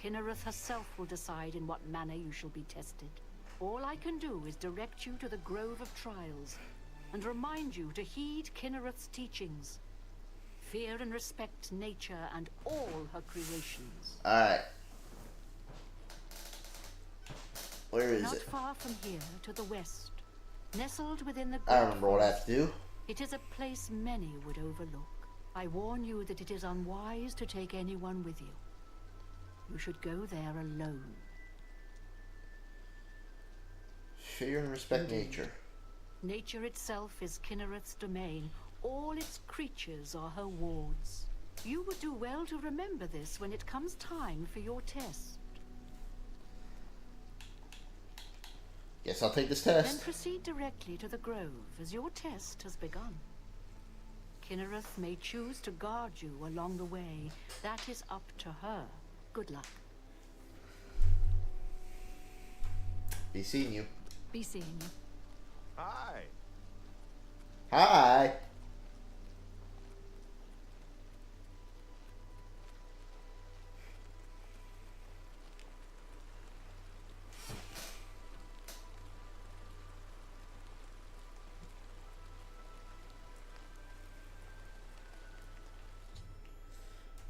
Kinnereth herself will decide in what manner you shall be tested. All I can do is direct you to the Grove of Trials, and remind you to heed Kinnereth's teachings. Fear and respect nature and all her creations. Alright. Where is Not it? far from here, to the west, nestled within the I remember what I have to do. It is a place many would overlook. I warn you that it is unwise to take anyone with you. You should go there alone. Fear and respect nature. Nature itself is Kinnereth's domain. All its creatures are her wards. You would do well to remember this when it comes time for your test. Guess I'll take this Then test. proceed directly to the grove, as your test has begun. Kinnereth may choose to guard you along the way. That is up to her. Good luck. Be seeing you. Be seeing you. Hi. Hi.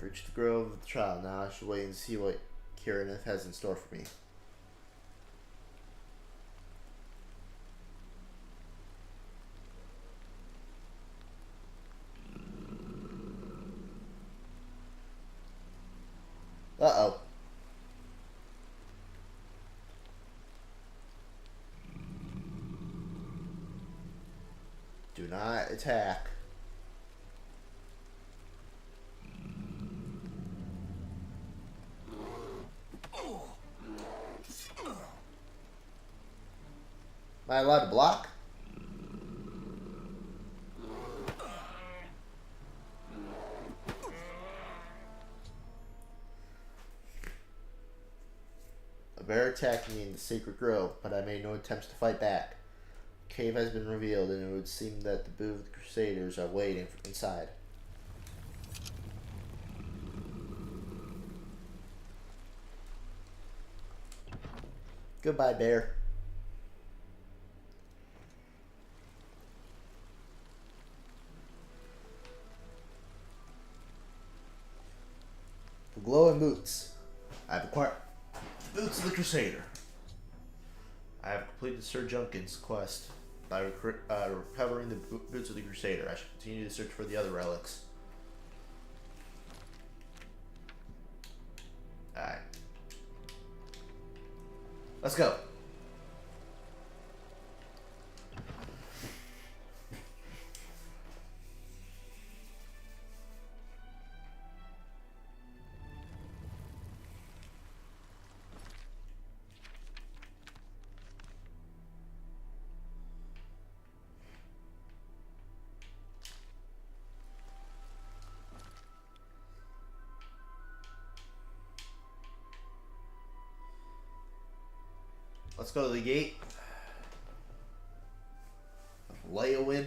Reach the Grove of the Trial. Now I should wait and see what Kirineth has in store for me. not attack. Am I allowed to block? A bear attacked me in the sacred grove, but I made no attempts to fight back. A cave has been revealed, and it would seem that the boot of the Crusaders are waiting inside. Goodbye, bear. The glowing boots. I have acquired boots of the Crusader. I have completed Sir Junkin's quest by recovering the boots of the Crusader. I should continue to search for the other relics. Alright. Let's go. Let's go to the gate. Leowin.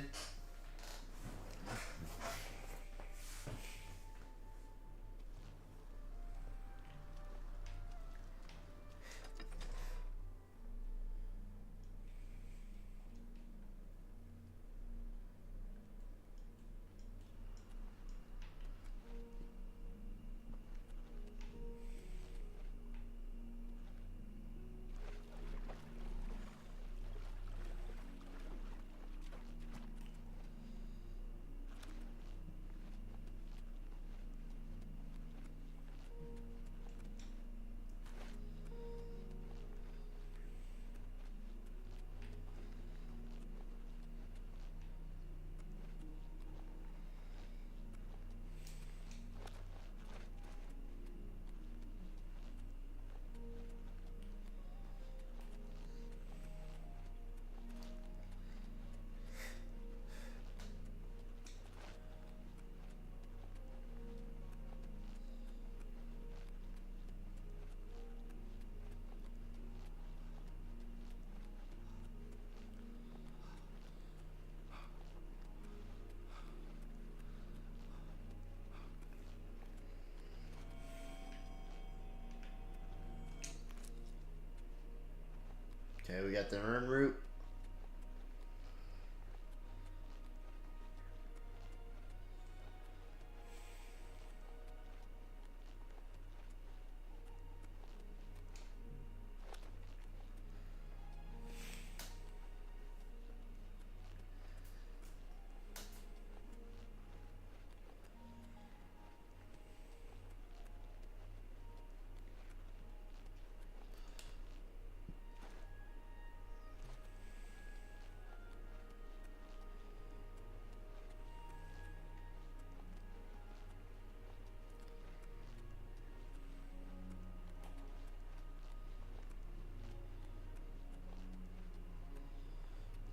Okay, we got the urn route.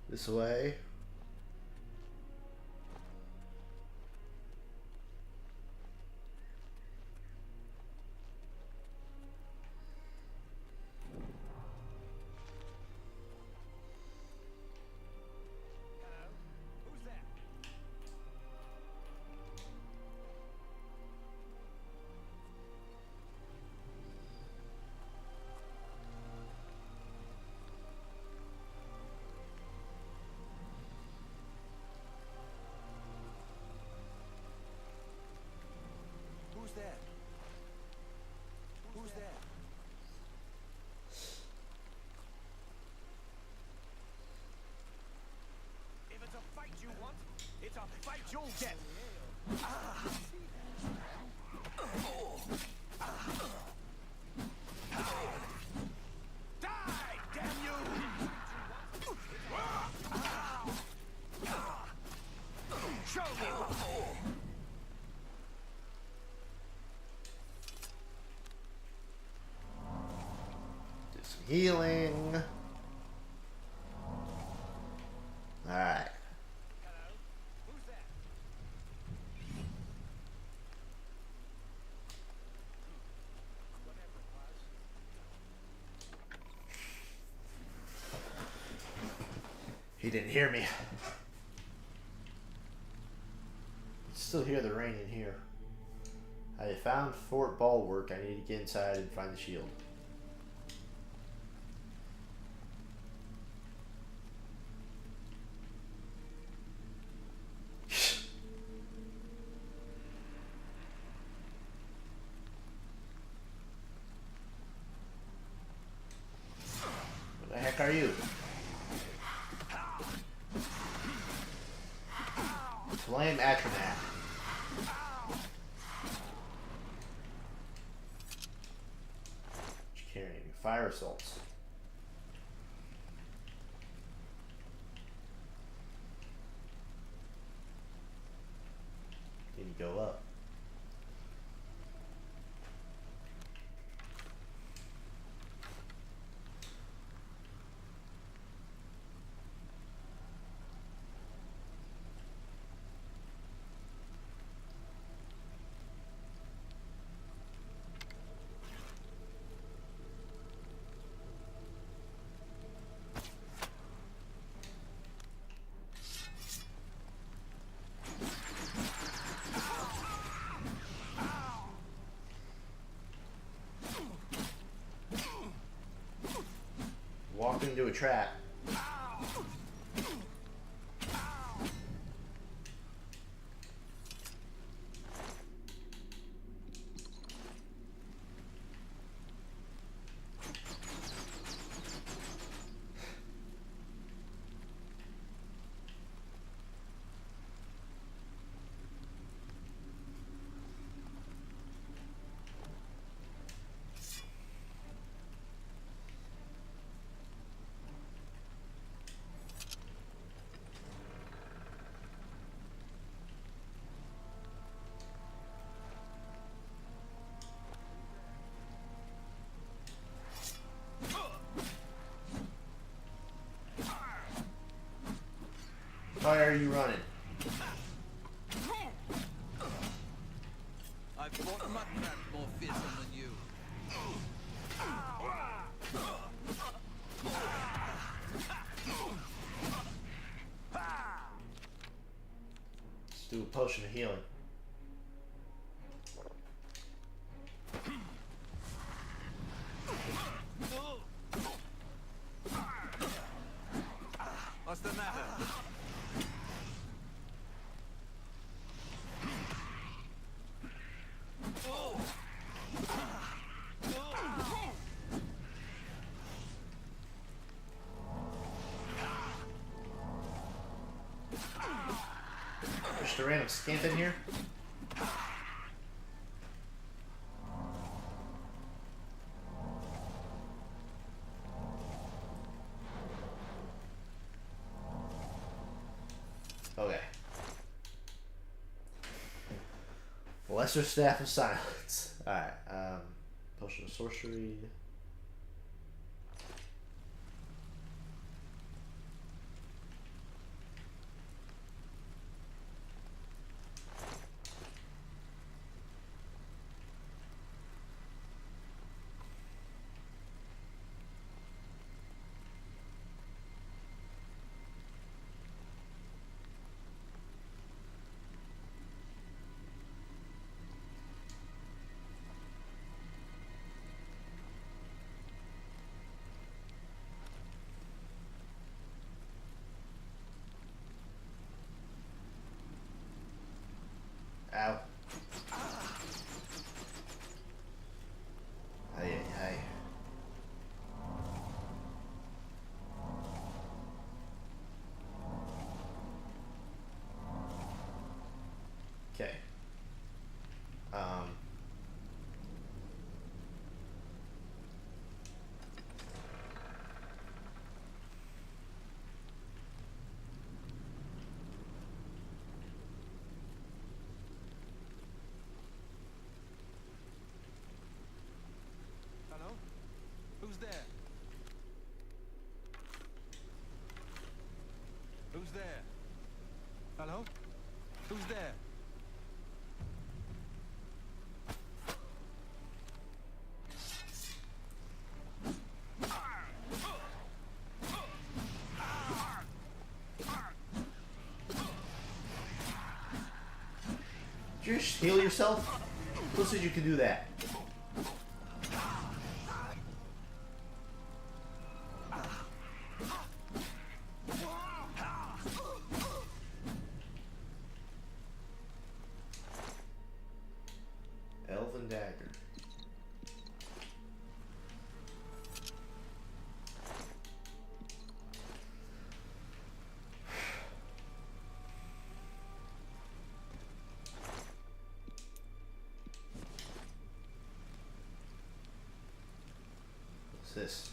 This way. Healing. Alright. He didn't hear me. Still hear the rain in here. I found Fort Bulwark. I need to get inside and find the shield. What the heck are you? Flame Atronaut. Carrying fire assaults. Need to go up. Walked into a trap. Why are you running? I've fought mud crabs more fearsome than you. Let's do a potion of healing. What's the matter? Just a random scamp in here. Okay. Lesser Staff of Silence. Alright, Potion of Sorcery. there? Hello? Who's there? Did you just heal yourself? Who said you can do that? Elven dagger. What's this?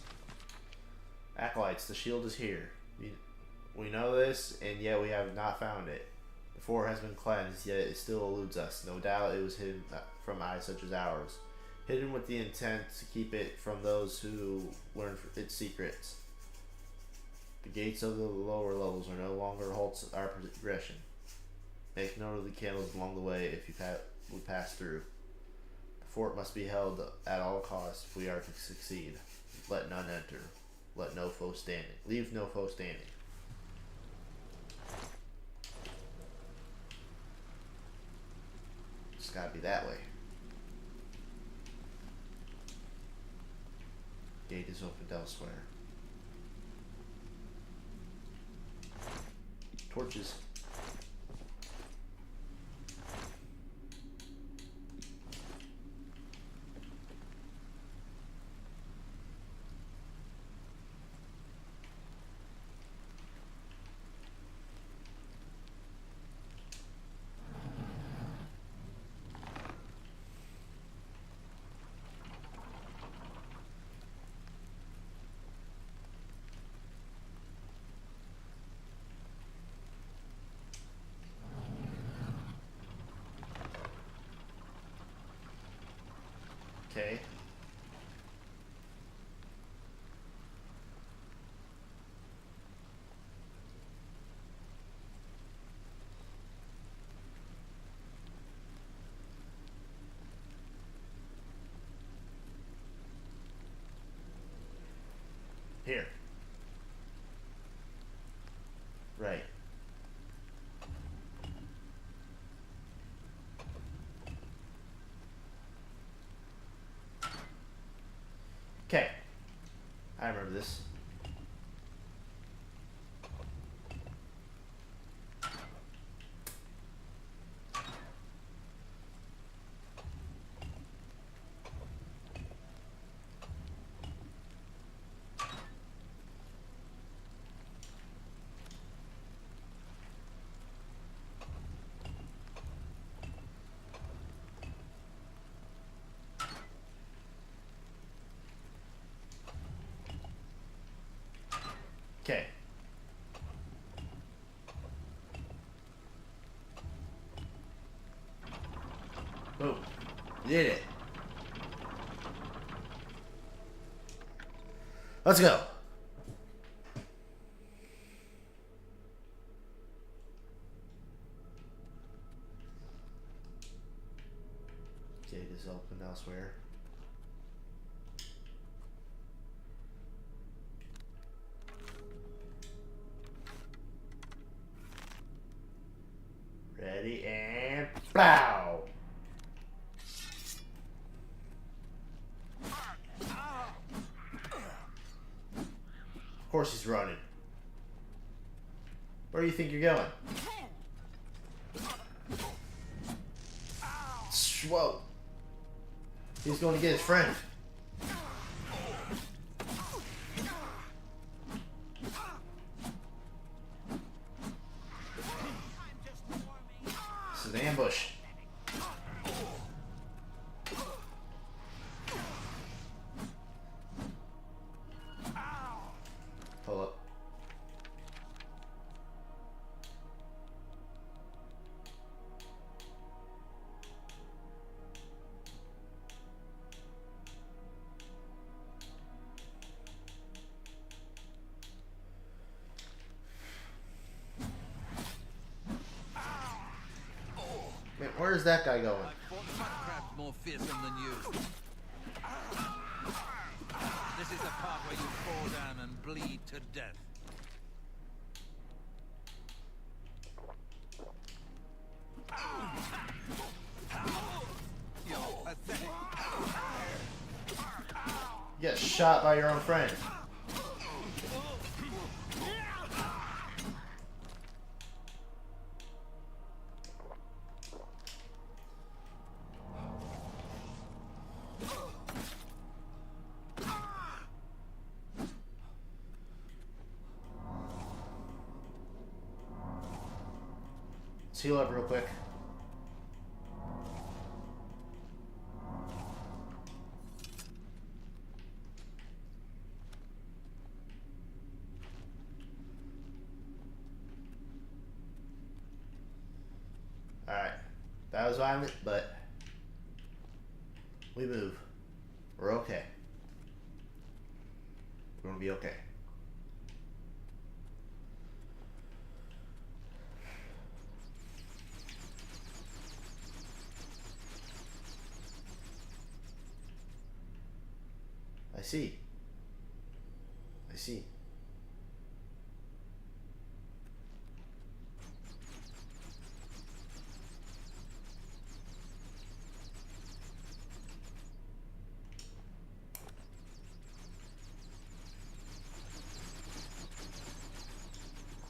Acolytes, the shield is here. We know this, and yet we have not found it. The floor has been cleansed, yet it still eludes us. No doubt it was hidden from eyes such as ours. Hidden with the intent to keep it from those who learn its secrets. The gates of the lower levels are no longer halts our progression. Make note of the candles along the way if you would pass through. The fort must be held at all costs if we are to succeed. Let none enter. Let no foe standing. Leave no foe standing. It's gotta be that way. Gate is opened elsewhere. Torches. Okay. Here. Right. Okay. I remember this. Okay. Boom. Did it. Let's go. Gate is open elsewhere. Ready and bow. Of course he's running. Where do you think you're going? Whoa. He's going to get his friend. This is an ambush. Pull up. Where's that guy going? I've fought mud crabs more fearsome than you. This is the part where you fall down and bleed to death. You're pathetic. You get shot by your own friend. Let's heal up real quick. Alright. That was violent, but we move. We're okay. We're gonna be okay. I see. I see.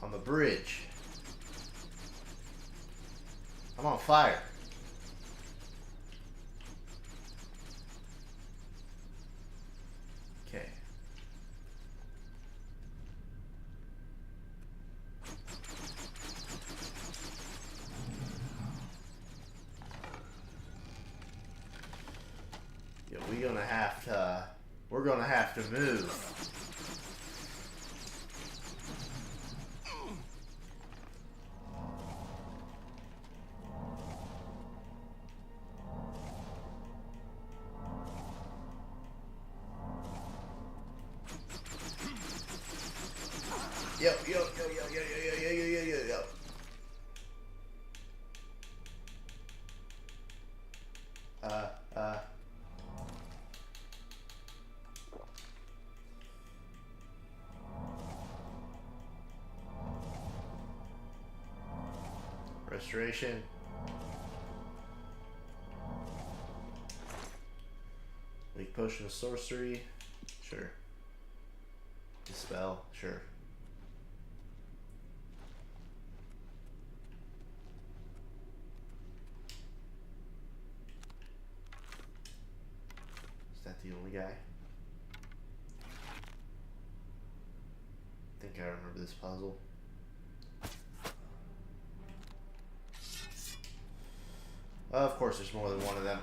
On the bridge. I'm on fire. Okay. Yeah, we're gonna have to move. Yo. Restoration. Weak potion of sorcery. Sure. Dispel. Sure. Is that the only guy? I think I remember this puzzle. Of course, there's more than one of them.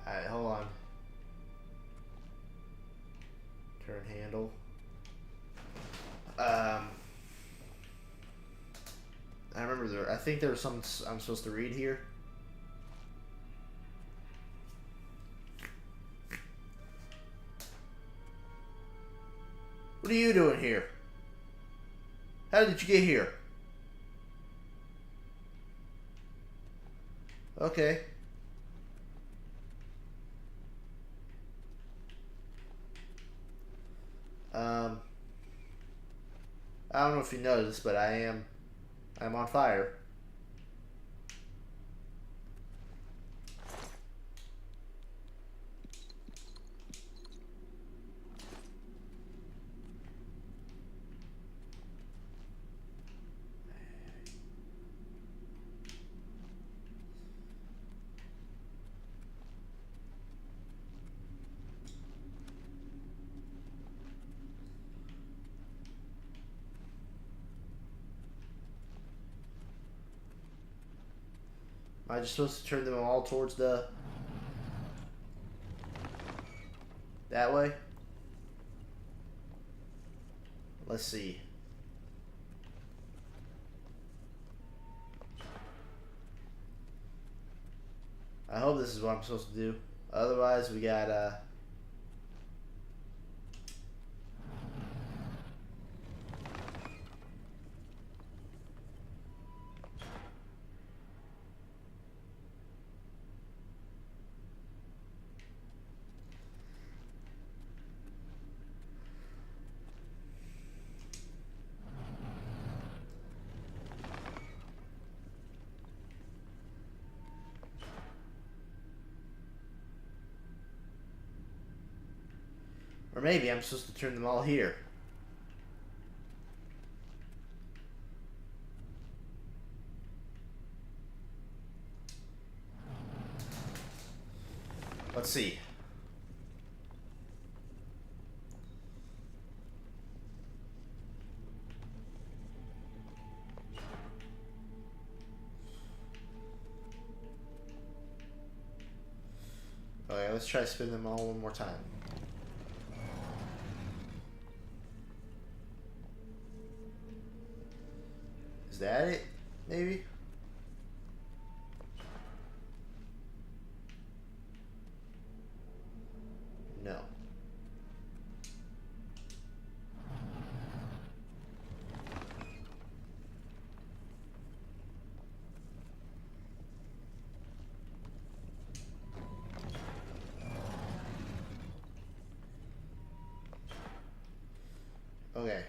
Alright, hold on. Turn handle. I remember I think there was something I'm supposed to read here. What are you doing here? How did you get here? Okay. I don't know if you noticed, but I'm on fire. Am I just supposed to turn them all towards the... that way? Let's see. I hope this is what I'm supposed to do. Otherwise, we got, or maybe I'm supposed to turn them all here. Let's see. Okay, let's try to spin them all one more time. Is that it? Maybe? No. Okay.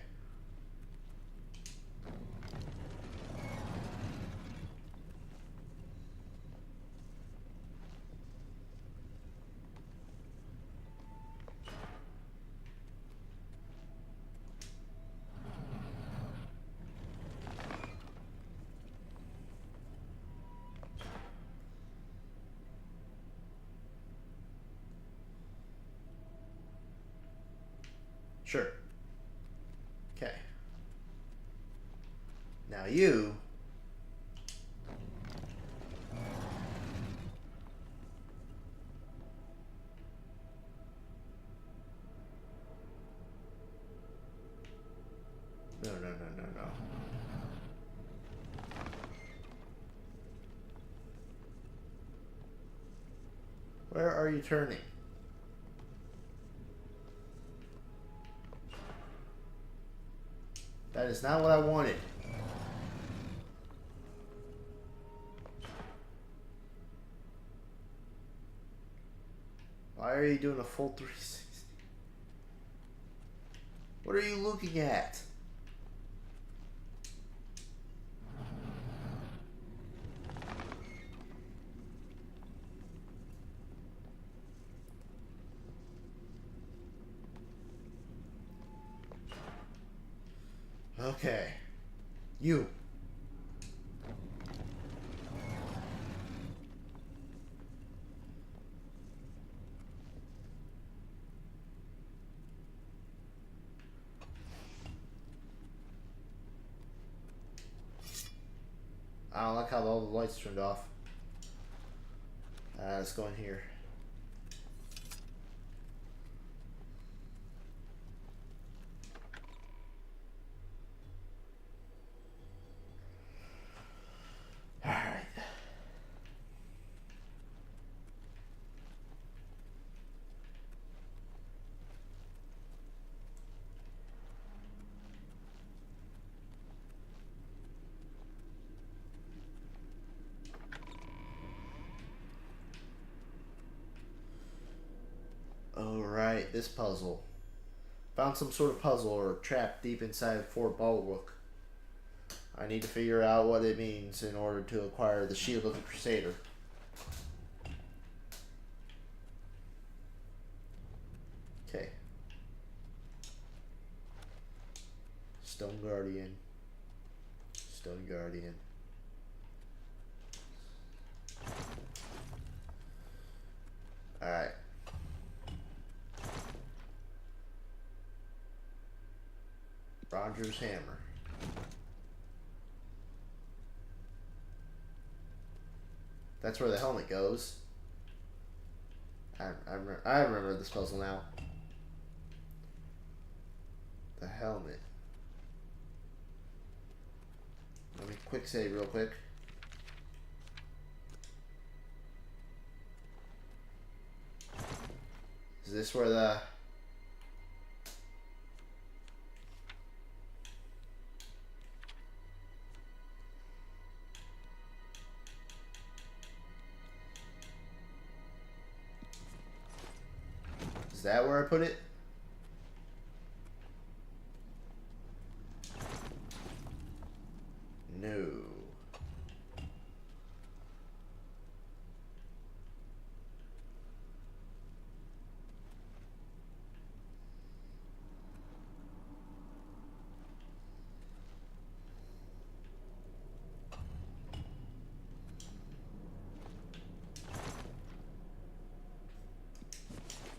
Sure. Okay. Now you... No, no, no, no, no. Where are you turning? That is not what I wanted. Why are you doing a full 360? What are you looking at? Okay. You. I don't like how all the lights turned off. Let's go in here. Alright. Alright, this puzzle. Found some sort of puzzle or trap deep inside Fort Bulwark. I need to figure out what it means in order to acquire the Shield of the Crusader. Okay. Stone Guardian. Stone Guardian. Alright. Roger's hammer. That's where the helmet goes. I remember this puzzle now. The helmet. Let me quick save real quick. Is this where the... Is that where I put it? No.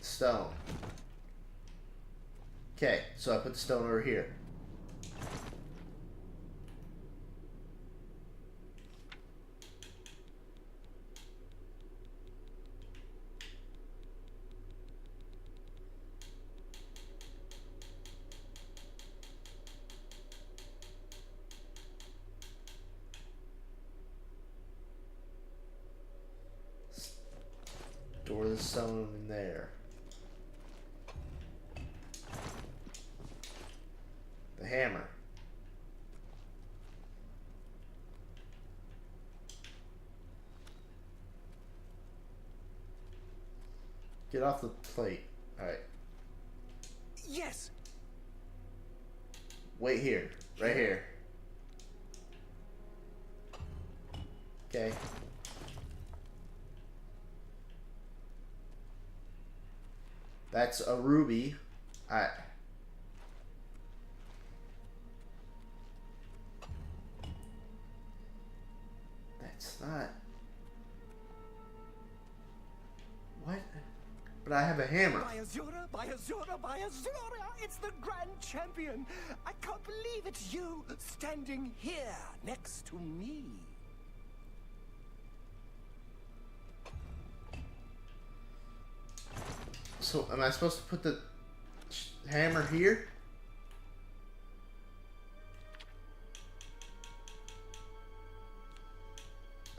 Stone. Okay, so I put the stone over here. Store the stone in there. The hammer. Get off the plate. Alright. Yes. Wait here. Right here. Okay. That's a ruby. Alright. That's not... What? But I have a hammer. By Azura, by Azura, by Azura! It's the Grand Champion! I can't believe it's you standing here next to me. So, am I supposed to put the hammer here?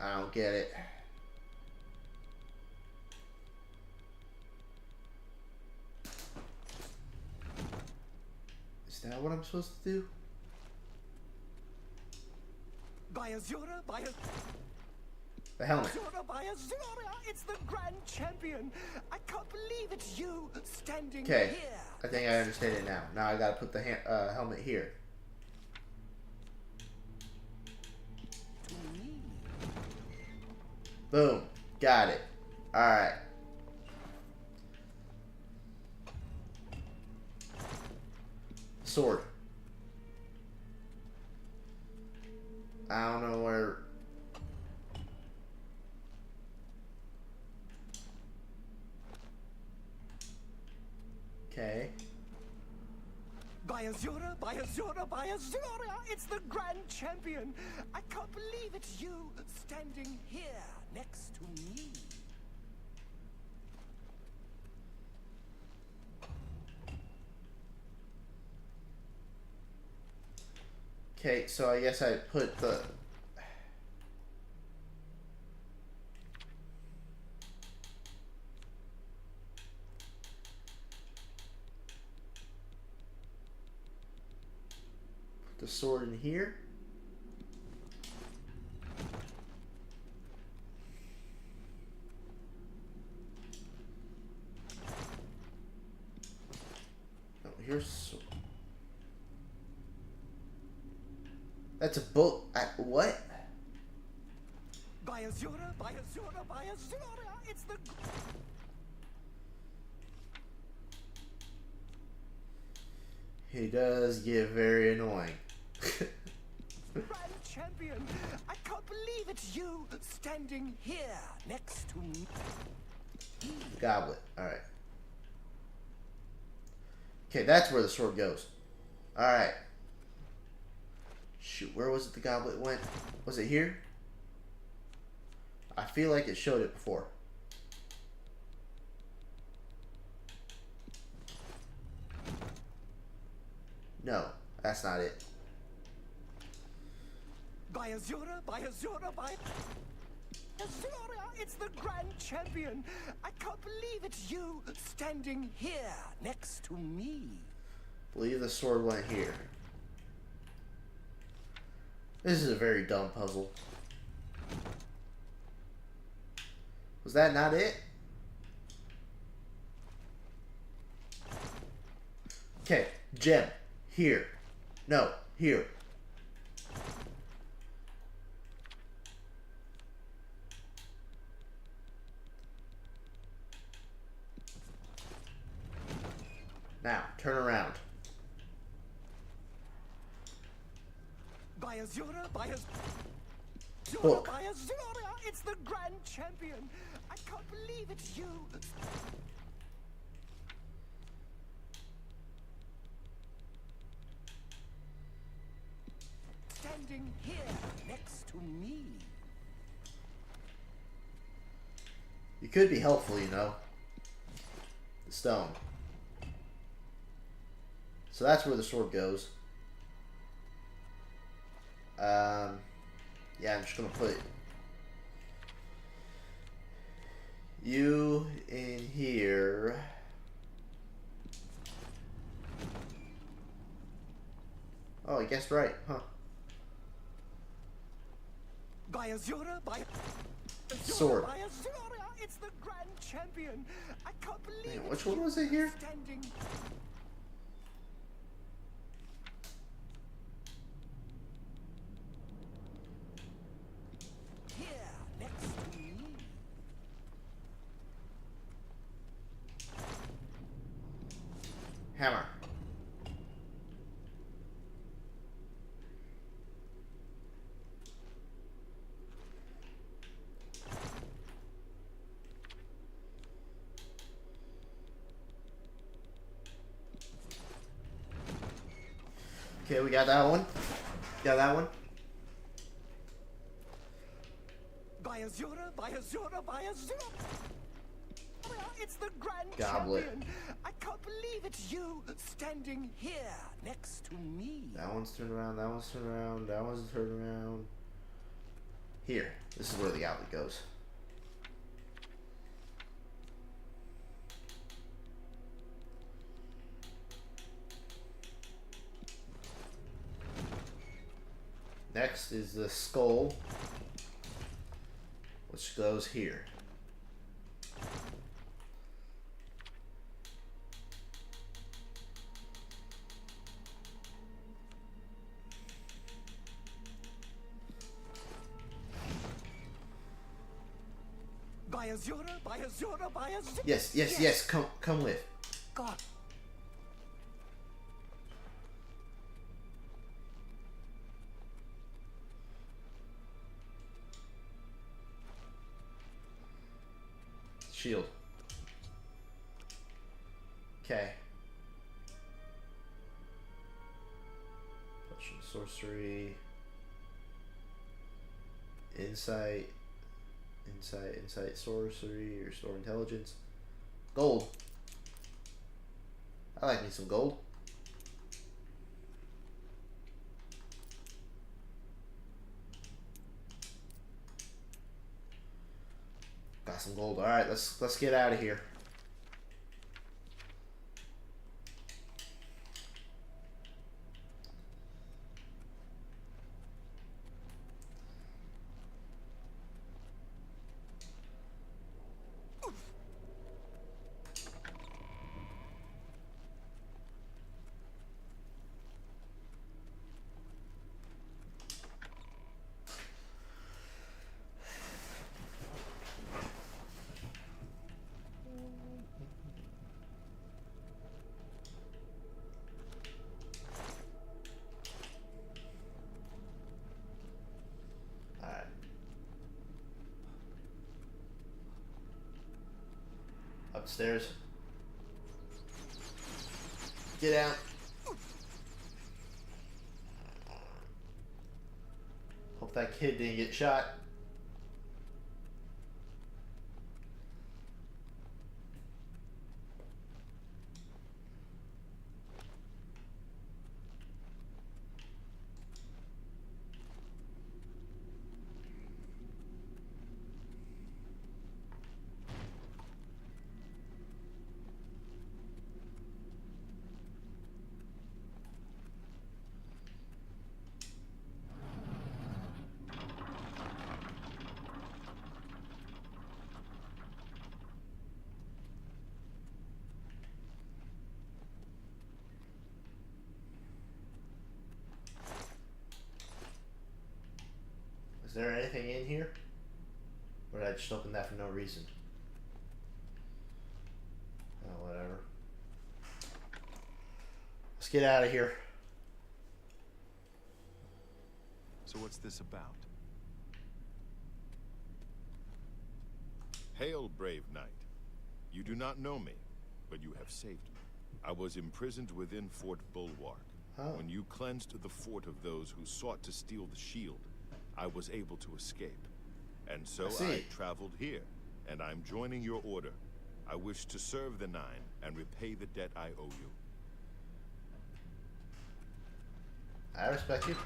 I don't get it. Is that what I'm supposed to do? By Azura, by The helmet. Azura, by Azura! It's the Grand Champion! I can't believe it's you standing Okay, here. I think I understand it now. Now I gotta put the helmet here. To me. Boom. Got it. Alright. Sword. I don't know where... Okay. By Azura, by Azura, by Azura! It's the Grand Champion! I can't believe it's you standing here next to me. Okay, so I guess I put the... the sword in here. Oh, here's... That's a boat. What? By Azura, by Azura, by Azura! It's the... He does get very annoying. Grand Champion! I can't believe it's you standing here next to me. Goblet. Alright. Okay, that's where the sword goes. Alright. Shoot, where was it the goblet went? Was it here? I feel like it showed it before. No, that's not it. By Azura, it's the Grand Champion. I can't believe it's you standing here next to me. Believe the sword went here. This is a very dumb puzzle. Was that not it? Okay, gem. Here. No, here. Now, turn around. By Azura, Book. by Azura, it's the Grand Champion. I can't believe it's you. Standing here next to me. You could be helpful, you know. The stone. So that's where the sword goes. Yeah, I'm just gonna put you in here. Oh, I guessed right, huh? By Azura, Sword. by Azura, it's the Grand Champion. I can't believe Man, which one was it here? Standing here next to me. Hammer. Okay, we got that one. Got that one. By Azura, it's the Grand Goblet. Champion. I can't believe it's you standing here next to me. That one's turned around, that one's turned around, that one's turned around. Here. This is where the outlet goes. Next is the skull, which goes here. By Azura. Yes. Come with. God. Shield. Okay. Potion sorcery. Insight, sorcery, restore intelligence. Gold. I like me some gold. Got some gold. All right, let's get out of here. Upstairs. Get out. Hope that kid didn't get shot. Is there anything in here? Or did I just open that for no reason? Oh, whatever. Let's get out of here. So what's this about? Hail, brave knight. You do not know me, but you have saved me. I was imprisoned within Fort Bulwark. Oh. When you cleansed the fort of those who sought to steal the shield, I was able to escape. And so I traveled here, and I'm joining your order. I wish to serve the Nine and repay the debt I owe you. I respect you.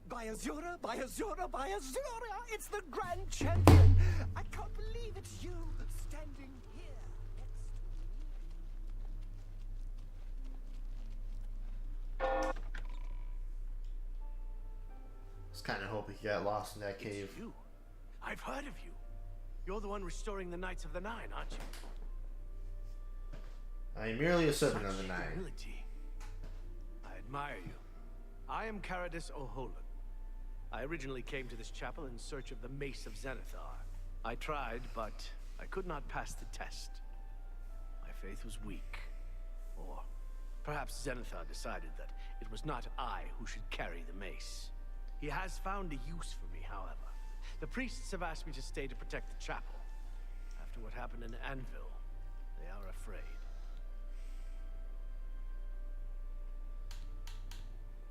By Azura, by Azura, by Azura! It's the Grand Champion! I can't believe it's you standing here next to me. I was kind of hoping you got lost in that cave. It's you. I've heard of you. You're the one restoring the Knights of the Nine, aren't you? I am merely a servant of the Nine. Humility. I admire you. I am Caradus O'Holan. I originally came to this chapel in search of the Mace of Zenithar. I tried, but I could not pass the test. My faith was weak. Or perhaps Zenithar decided that it was not I who should carry the mace. He has found a use for me, however. The priests have asked me to stay to protect the chapel. After what happened in Anvil, they are afraid.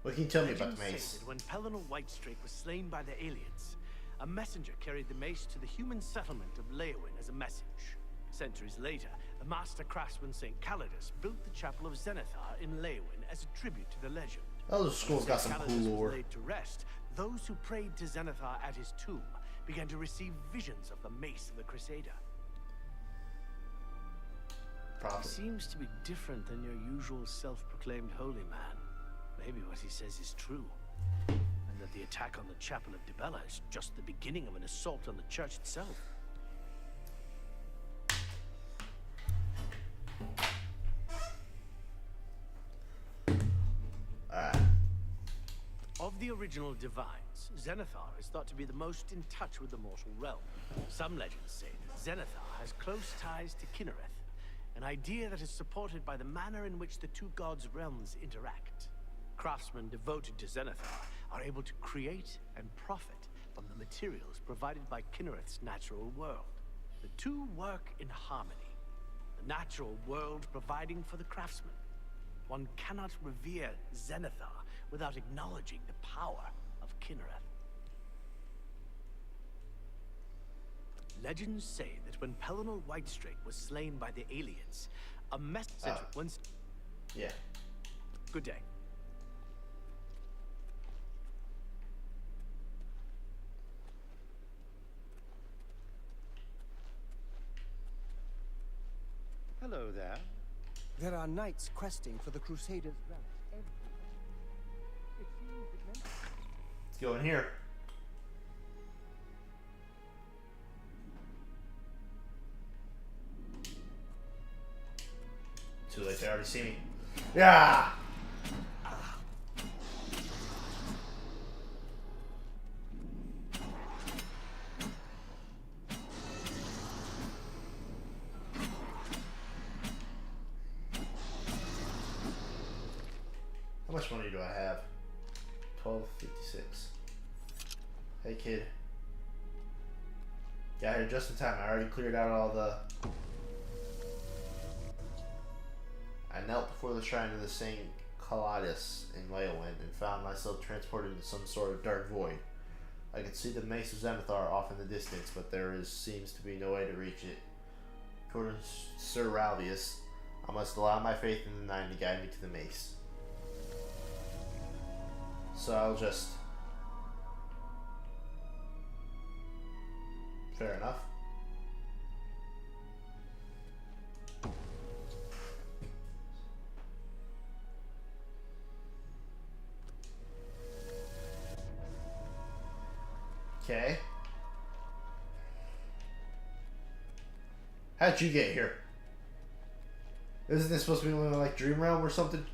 What can you tell me about Legends the say mace? that when Pelennor Whitestrake was slain by the aliens, a messenger carried the mace to the human settlement of Leowyn as a message. Centuries later, the master craftsman St. Calidus built the Chapel of Zenithar in Leowyn as a tribute to the legend. Oh, the school's got some cool lore. Laid to rest, those who prayed to Zenithar at his tomb began to receive visions of the mace of the Crusader. He seems to be different than your usual self-proclaimed holy man. Maybe what he says is true. And that the attack on the Chapel of Dibella is just the beginning of an assault on the church itself. Of the original divines, Zenithar is thought to be the most in touch with the mortal realm. Some legends say that Zenithar has close ties to Kinnereth, an idea that is supported by the manner in which the two gods' realms interact. Craftsmen devoted to Zenithar are able to create and profit from the materials provided by Kinnereth's natural world. The two work in harmony, the natural world providing for the craftsman. One cannot revere Zenithar without acknowledging the power of Kinnereth. Legends say that when Pelennor Whitestrake was slain by the aliens, a messenger once... Yeah. Good day. Hello there. There are knights questing for the Crusaders' relic everywhere. It seems that Let's go in here. Too late, they already see me. Yeah! How much money do I have? 1256. Hey kid. Got here just in time. I already cleared out all the... I knelt before the shrine of the Saint Calidus in Leyawind and found myself transported into some sort of dark void. I could see the Mace of Zenithar off in the distance, but seems to be no way to reach it. According to Sir Ralvius, I must allow my faith in the Nine to guide me to the Mace. So I'll just... Fair enough. Okay. How'd you get here? Isn't this supposed to be like Dream Realm or something?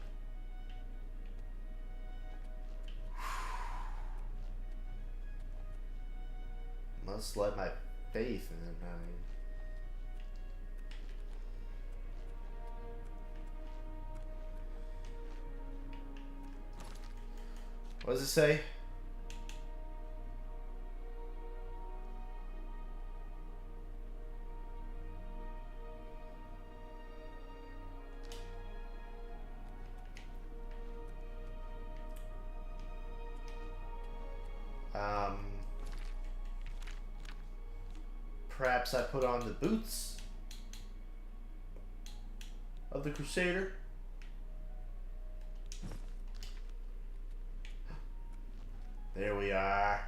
Must let my faith in the Nine. What does it say? Perhaps I put on the boots of the Crusader. There we are.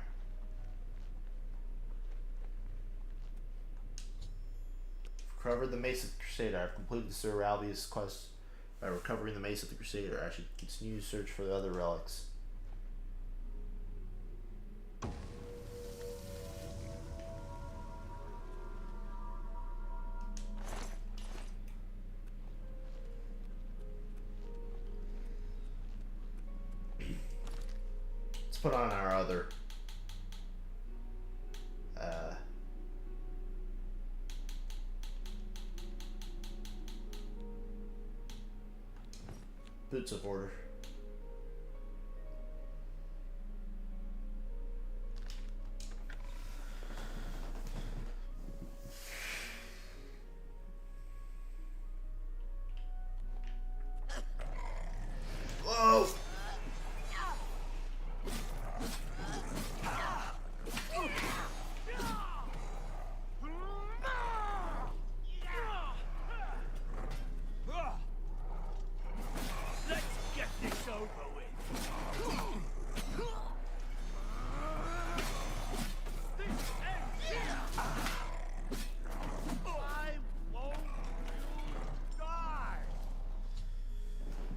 I've recovered the Mace of the Crusader. I've completed Sir Ralvius' quest by recovering the Mace of the Crusader. I should continue to search for the other relics. Put on our other boots of order. Whoa!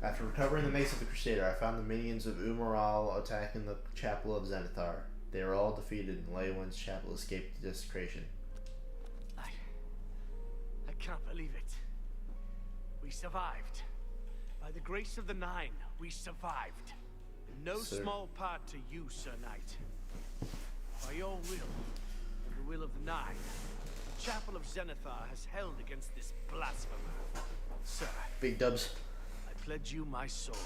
After recovering the Mace of the Crusader, I found the minions of Umaral attacking the Chapel of Zenithar. They were all defeated, and Leywin's chapel escaped desecration. I can't believe it. We survived. By the grace of the Nine, we survived. No small part to you, Sir Knight. By your will, and the will of the Nine, the Chapel of Zenithar has held against this blasphemer. Sir. Big dubs. I pledge you my sword.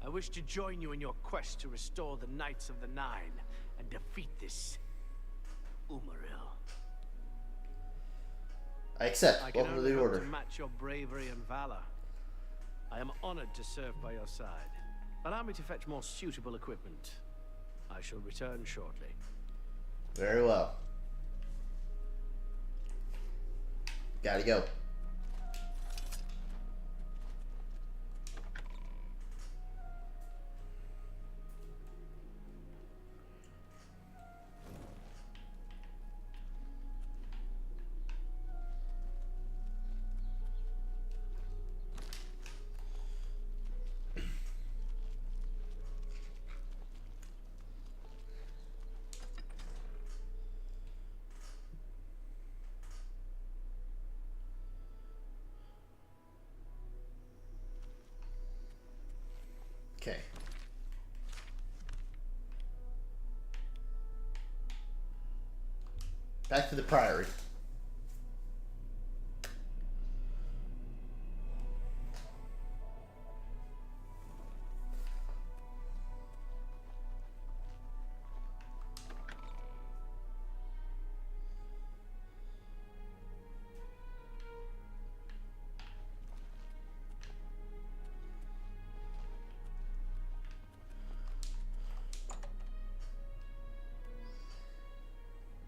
I wish to join you in your quest to restore the Knights of the Nine and defeat this Umaril. I accept. Welcome to the order. To match your bravery and valor. I am honored to serve by your side. Allow me to fetch more suitable equipment. I shall return shortly. Very well. Gotta go. Okay. Back to the Priory.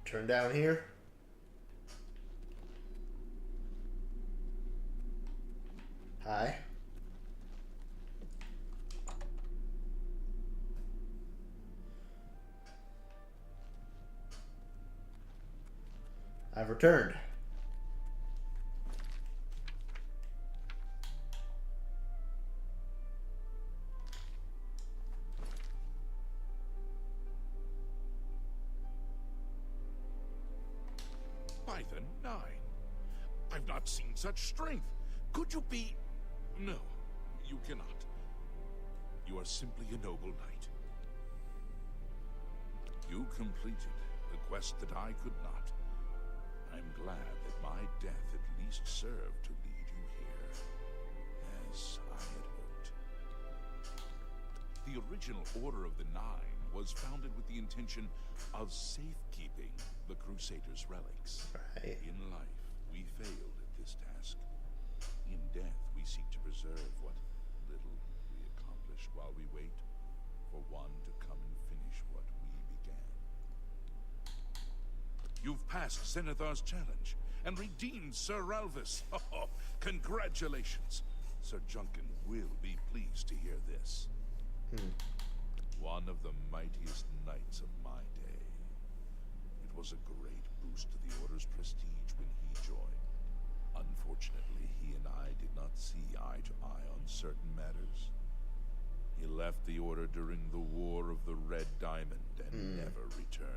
Turn down here. Hi. I've returned. By the Nine. I've not seen such strength. Could you be... No, you cannot. You are simply a noble knight. You completed the quest that I could not. I'm glad that my death at least served to lead you here, as I had hoped. The original Order of the Nine was founded with the intention of safekeeping the Crusaders' relics. Right. In life, we failed at this task. In death, we seek to preserve what little we accomplished while we wait for one to come and finish what we began. You've passed Zenithar's challenge and redeemed Sir Ralvis. Oh, congratulations. Sir Junkin will be pleased to hear this. One of the mightiest knights of my day. It was a great boost to the Order's prestige when he joined. Unfortunately, he and I did not see eye to eye on certain matters. He left the Order during the War of the Red Diamond and never returned.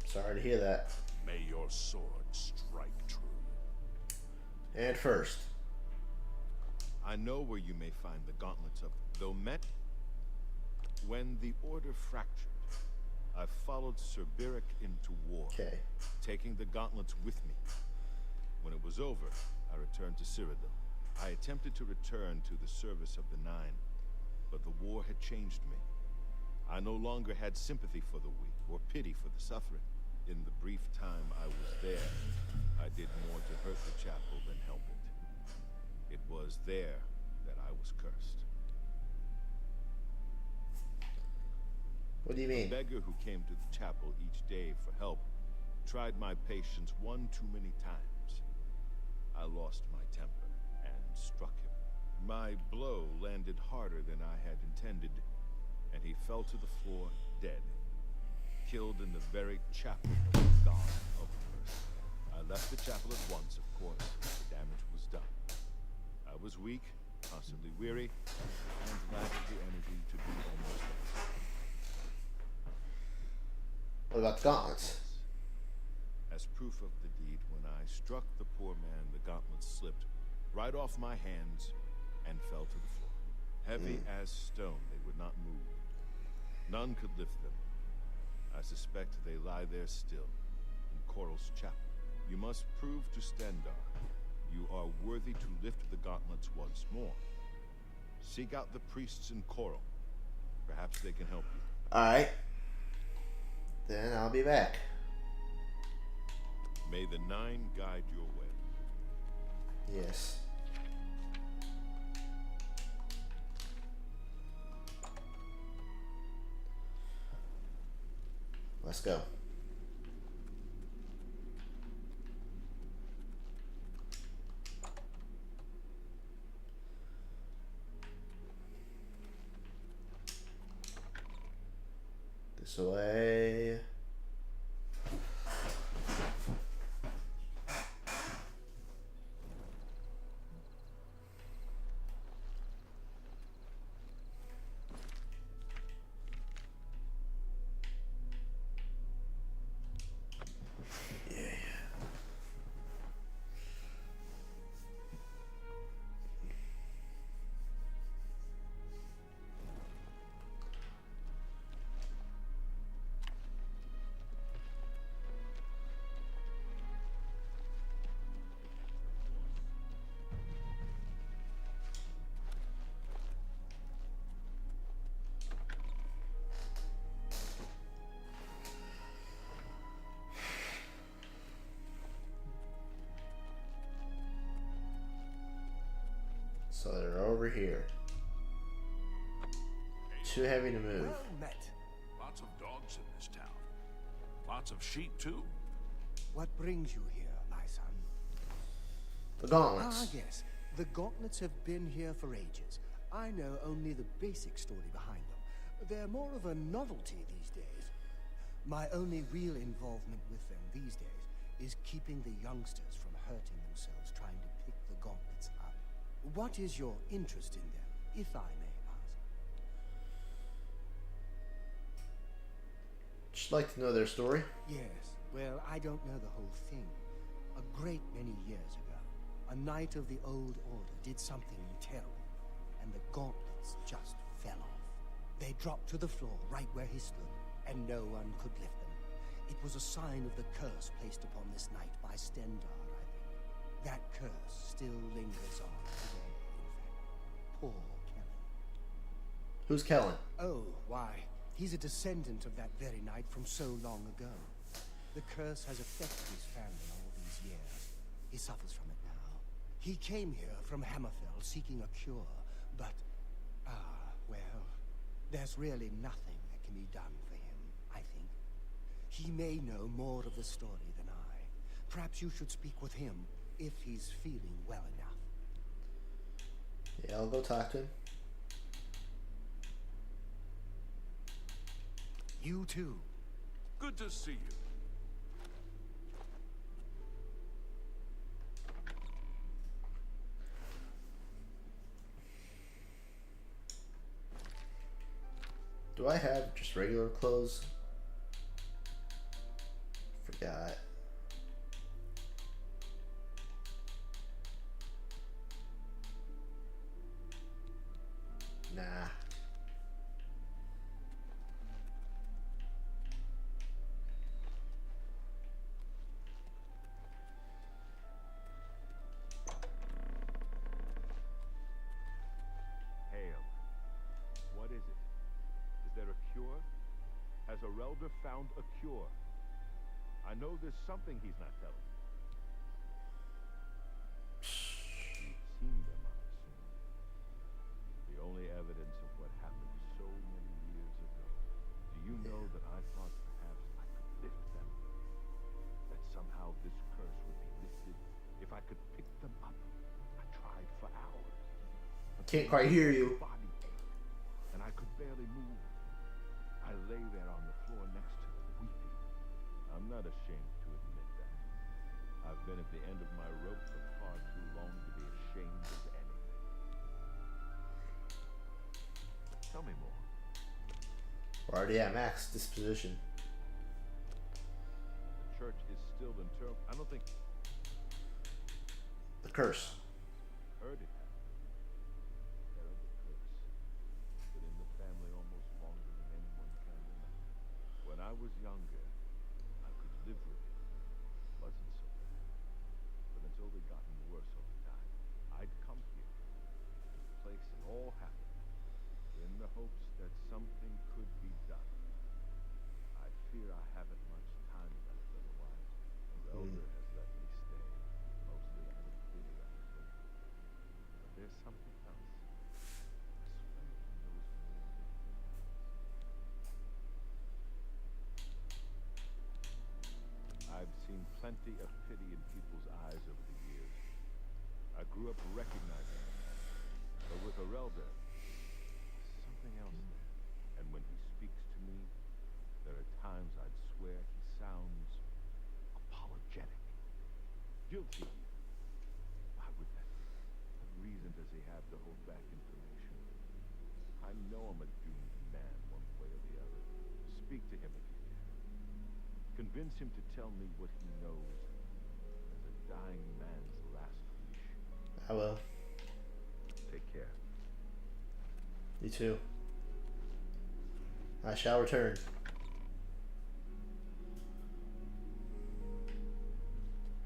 Sorry to hear that. May your sword strike true. And first. I know where you may find the gauntlets of Thomet. When the Order fractured, I followed Sir Beric into war, taking the gauntlets with me. When it was over, I returned to Cyrodiil. I attempted to return to the service of the Nine, but the war had changed me. I no longer had sympathy for the weak or pity for the suffering. In the brief time I was there, I did more to hurt the chapel than help it. It was there that I was cursed. What do you mean? The beggar who came to the chapel each day for help tried my patience one too many times. I lost my temper and struck him. My blow landed harder than I had intended, and he fell to the floor dead, killed in the very chapel of the god of mercy. I left the chapel at once, of course. The damage was done. I was weak, constantly weary, and lacked the energy to do almost anything. What about the gauntlets? As proof of the deed, when I struck the poor man, the gauntlets slipped right off my hands and fell to the floor. Heavy as stone, they would not move. None could lift them. I suspect they lie there still, in Coral's chapel. You must prove to Stendarr you are worthy to lift the gauntlets once more. Seek out the priests in Coral. Perhaps they can help you. Alright. Then I'll be back. May the Nine guide your way. Yes. Let's go. This way. So they're over here. Too heavy to move. Lots of dogs in this town. Lots of sheep, too. What brings you here, my son? The gauntlets. Ah, yes. The gauntlets have been here for ages. I know only the basic story behind them. They're more of a novelty these days. My only real involvement with them these days is keeping the youngsters from hurting themselves trying to pick the gauntlets up. What is your interest in them, if I may ask? Just like to know their story. Yes. Well, I don't know the whole thing. A great many years ago, a knight of the old order did something terrible, and the gauntlets just fell off. They dropped to the floor right where he stood, and no one could lift them. It was a sign of the curse placed upon this knight by Stendar, I think. That curse still lingers on today, in fact. Poor Kellen. Who's Kellen? Oh, why, he's a descendant of that very knight from so long ago. The curse has affected his family all these years. He suffers from it now. He came here from Hammerfell seeking a cure, but, well, there's really nothing that can be done for him, I think. He may know more of the story than I. Perhaps you should speak with him, if he's feeling well enough. Yeah, I'll go talk to him. You too. Good to see you. Do I have just regular clothes? Forgot. Nah. Hail. What is it? Is there a cure? Has Arelder found a cure? I know there's something he's not telling me. You've seen them, I assume. The only evidence of what happened so many years ago. Do you know that I thought perhaps I could lift them? That somehow this curse would be lifted if I could pick them up? I tried for hours. Can't quite hear you. My body ached, and I could barely move. I lay there on the floor next to them, weeping. I'm not ashamed to admit that. I've been at the end of my rope for far too long to be ashamed of anything. Tell me more. We're already at max disposition. The church is still in turmoil. I don't think... The curse. Heard it happened. Terrible curse. Been in the family almost longer than anyone can remember. When I was younger, I could live with it. Wasn't so bad. But until they'd gotten worse over time, I'd come here, to the place it all happened, in the hopes that something could be done. I fear I haven't much time left, otherwise Elder has let me stay, mostly out of pity, I think. But there's something else. I swear he knows more than he realizes. I've seen plenty of pity in people's eyes over the years. I grew up recognizing it. But with Arelder, there's something else there. And when he speaks to me, there are times I'd swear he sounds apologetic. Guilty. Why would that be? What reason does he have to hold back information? I know I'm a doomed man one way or the other. Speak to him if you can. Convince him to tell me what he knows as a dying man's last wish. I will. Take care. You too. I shall return.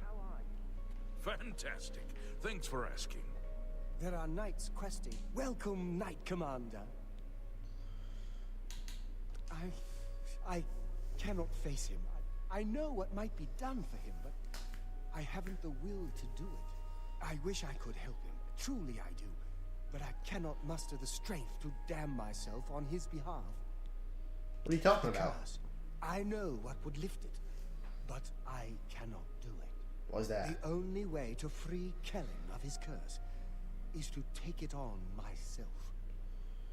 How are you? Fantastic. Thanks for asking. There are knights questing. Welcome, Knight Commander. I cannot face him. I know what might be done for him, but I haven't the will to do it. I wish I could help him. Truly I do. But I cannot muster the strength to damn myself on his behalf. What are you talking about? Curse. I know what would lift it, but I cannot do it. What's that? The only way to free Kellen of his curse is to take it on myself.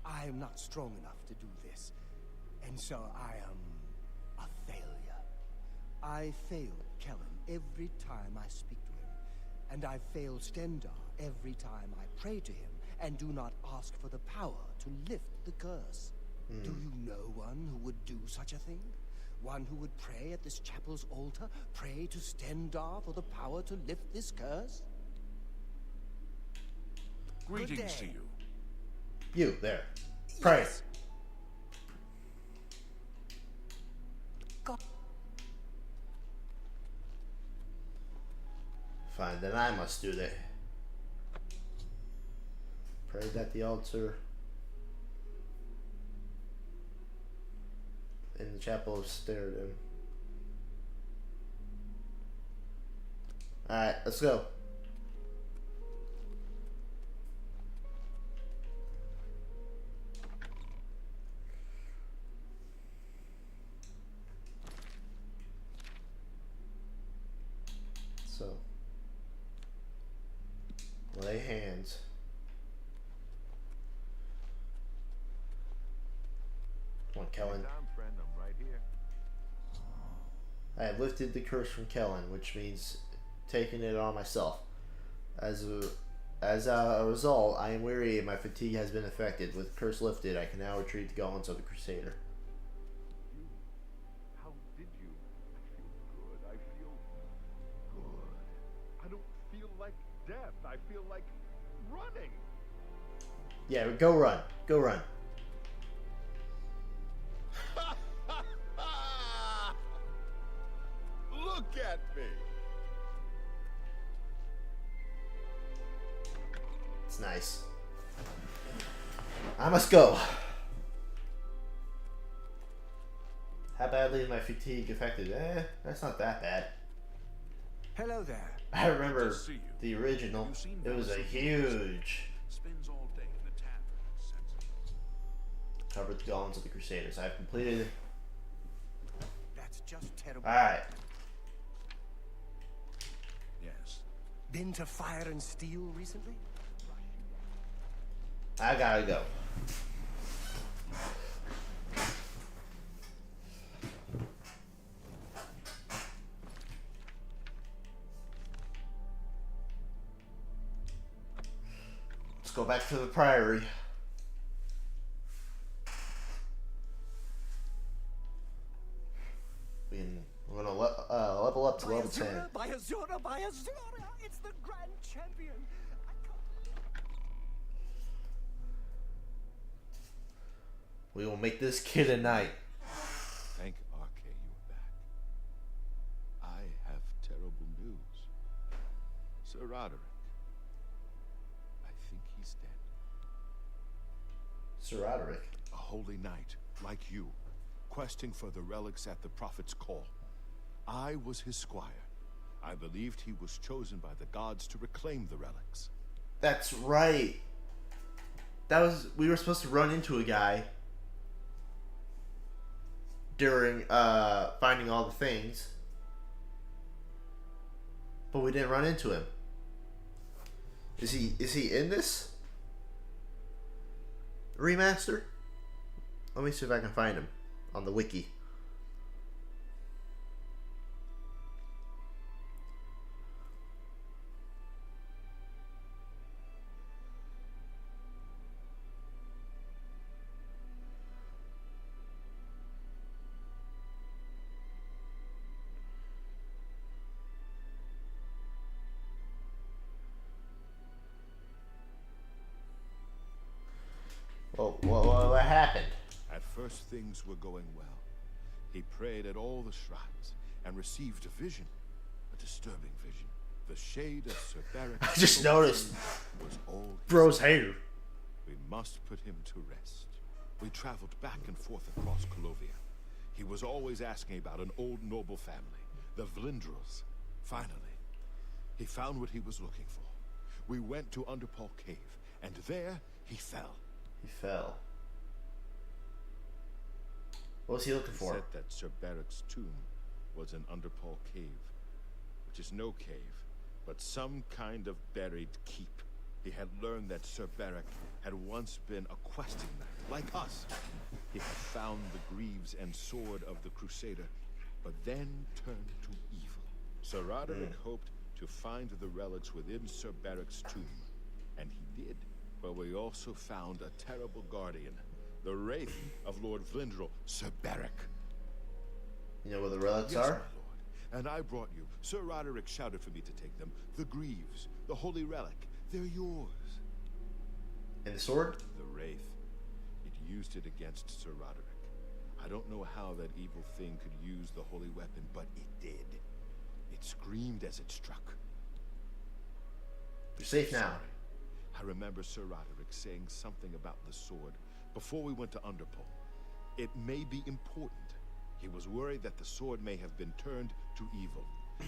I am not strong enough to do this, and so I am a failure. I fail Kellen every time I speak to him, and I fail Stendar every time I pray to him and do not ask for the power to lift the curse. Do you know one who would do such a thing? One who would pray at this chapel's altar, pray to Stendar for the power to lift this curse? Greetings to you. You, there. Pray. Yes. God. Fine, then I must do that. Prayed at the altar in the chapel of Sterden. Alright, let's go. So, lay hands. Come on, Kellen. Anytime, friend, I'm right here. I have lifted the curse from Kellen, which means taking it on myself. As a result, I am weary and my fatigue has been affected. With curse lifted, I can now retrieve the gauntlets of the Crusader. How did you? I feel good. I don't feel like death. I feel like running. Yeah, go run. Go run. Look at me. It's nice. I must go. How badly is my fatigue affected? That's not that bad. Hello there. I remember Good to see you. the original. You've seen It was a Valor huge. Spends all day in the tavern. Covered the gauntlets of the Crusaders. I've completed. That's just terrible. Alright. Yes. Been to Fire and Steel recently? I gotta go. Let's go back to the Priory. We're gonna level up to level 10. By Azura, by Azura! It's the Grand Champion! We will make this kid a knight. Thank Arke you're back. I have terrible news. Sir Roderick. I think he's dead. Sir Roderick. A holy knight, like you, questing for the relics at the Prophet's call. I was his squire. I believed he was chosen by the gods to reclaim the relics. That's right. We were supposed to run into a guy during finding all the things, but we didn't run into him. Is he in this remaster? Let me see if I can find him on the wiki. What happened? At first things were going well. He prayed at all the shrines and received a vision, a disturbing vision. The shade of Sir Barrett I just noticed was all bro's hair. We must put him to rest. We traveled back and forth across Colovia. He was always asking about an old noble family, the Vlindrels. Finally, he found what he was looking for. We went to Underpaw Cave, and there he fell. He fell. What was he looking for? He said that Sir Barrick's tomb was in Underpaw Cave, which is no cave, but some kind of buried keep. He had learned that Sir Barrick had once been a questing knight, like us. He had found the greaves and sword of the Crusader, but then turned to evil. Sir Roderick hoped to find the relics within Sir Barrick's tomb, and he did. But we also found a terrible guardian, the wraith of Lord Vlindrel, Sir Barrick. You know where the relics Yes, are? my lord. And I brought you. Sir Roderick shouted for me to take them. The greaves, the holy relic, they're yours. And the sword? The wraith. It used it against Sir Roderick. I don't know how that evil thing could use the holy weapon, but it did. It screamed as it struck. You're safe now. Sorry. I remember Sir Roderick saying something about the sword before we went to Underpole. It may be important. He was worried that the sword may have been turned to evil,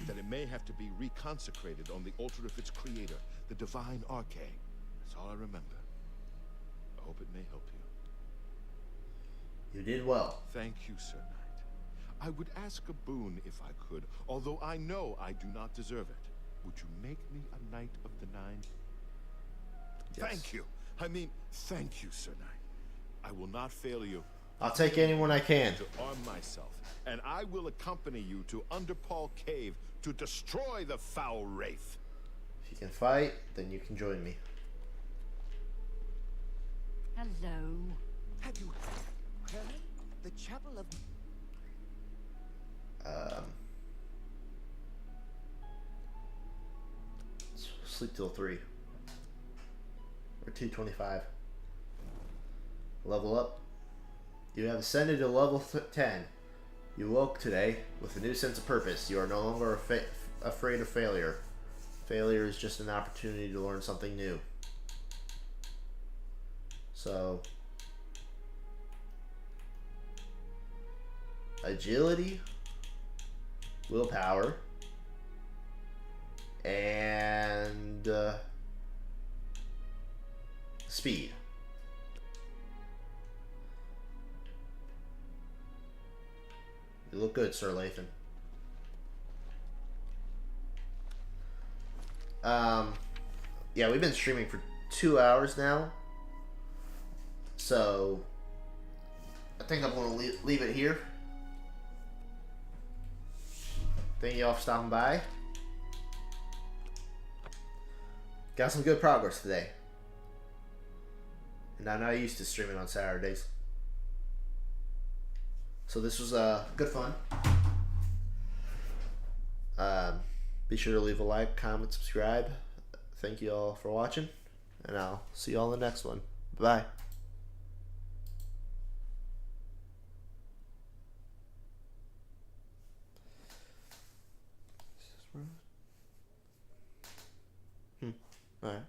that it may have to be reconsecrated on the altar of its creator, the divine Arche. That's all I remember. I hope it may help you. You did well. Thank you, Sir Knight. I would ask a boon if I could, although I know I do not deserve it. Would you make me a Knight of the Nine? Yes. Thank you. I mean, thank you, Sir Knight. I will not fail you. I'll take anyone I can. To arm myself, and I will accompany you to Underpaw Cave to destroy the foul wraith. If you can fight, then you can join me. Hello. Have you heard? The chapel of... Sleep till 3. Or 2:25. Level up. You have ascended to level 10. You woke today with a new sense of purpose. You are no longer afraid of failure. Failure is just an opportunity to learn something new. So, agility, willpower, and speed. You look good, Sir Lathan. Yeah, we've been streaming for 2 hours now. So, I think I'm going to leave it here. Thank you all for stopping by. Got some good progress today. And I'm not used to streaming on Saturdays. So this was good fun. Be sure to leave a like, comment, subscribe. Thank you all for watching. And I'll see you all in the next one. Bye. Alright.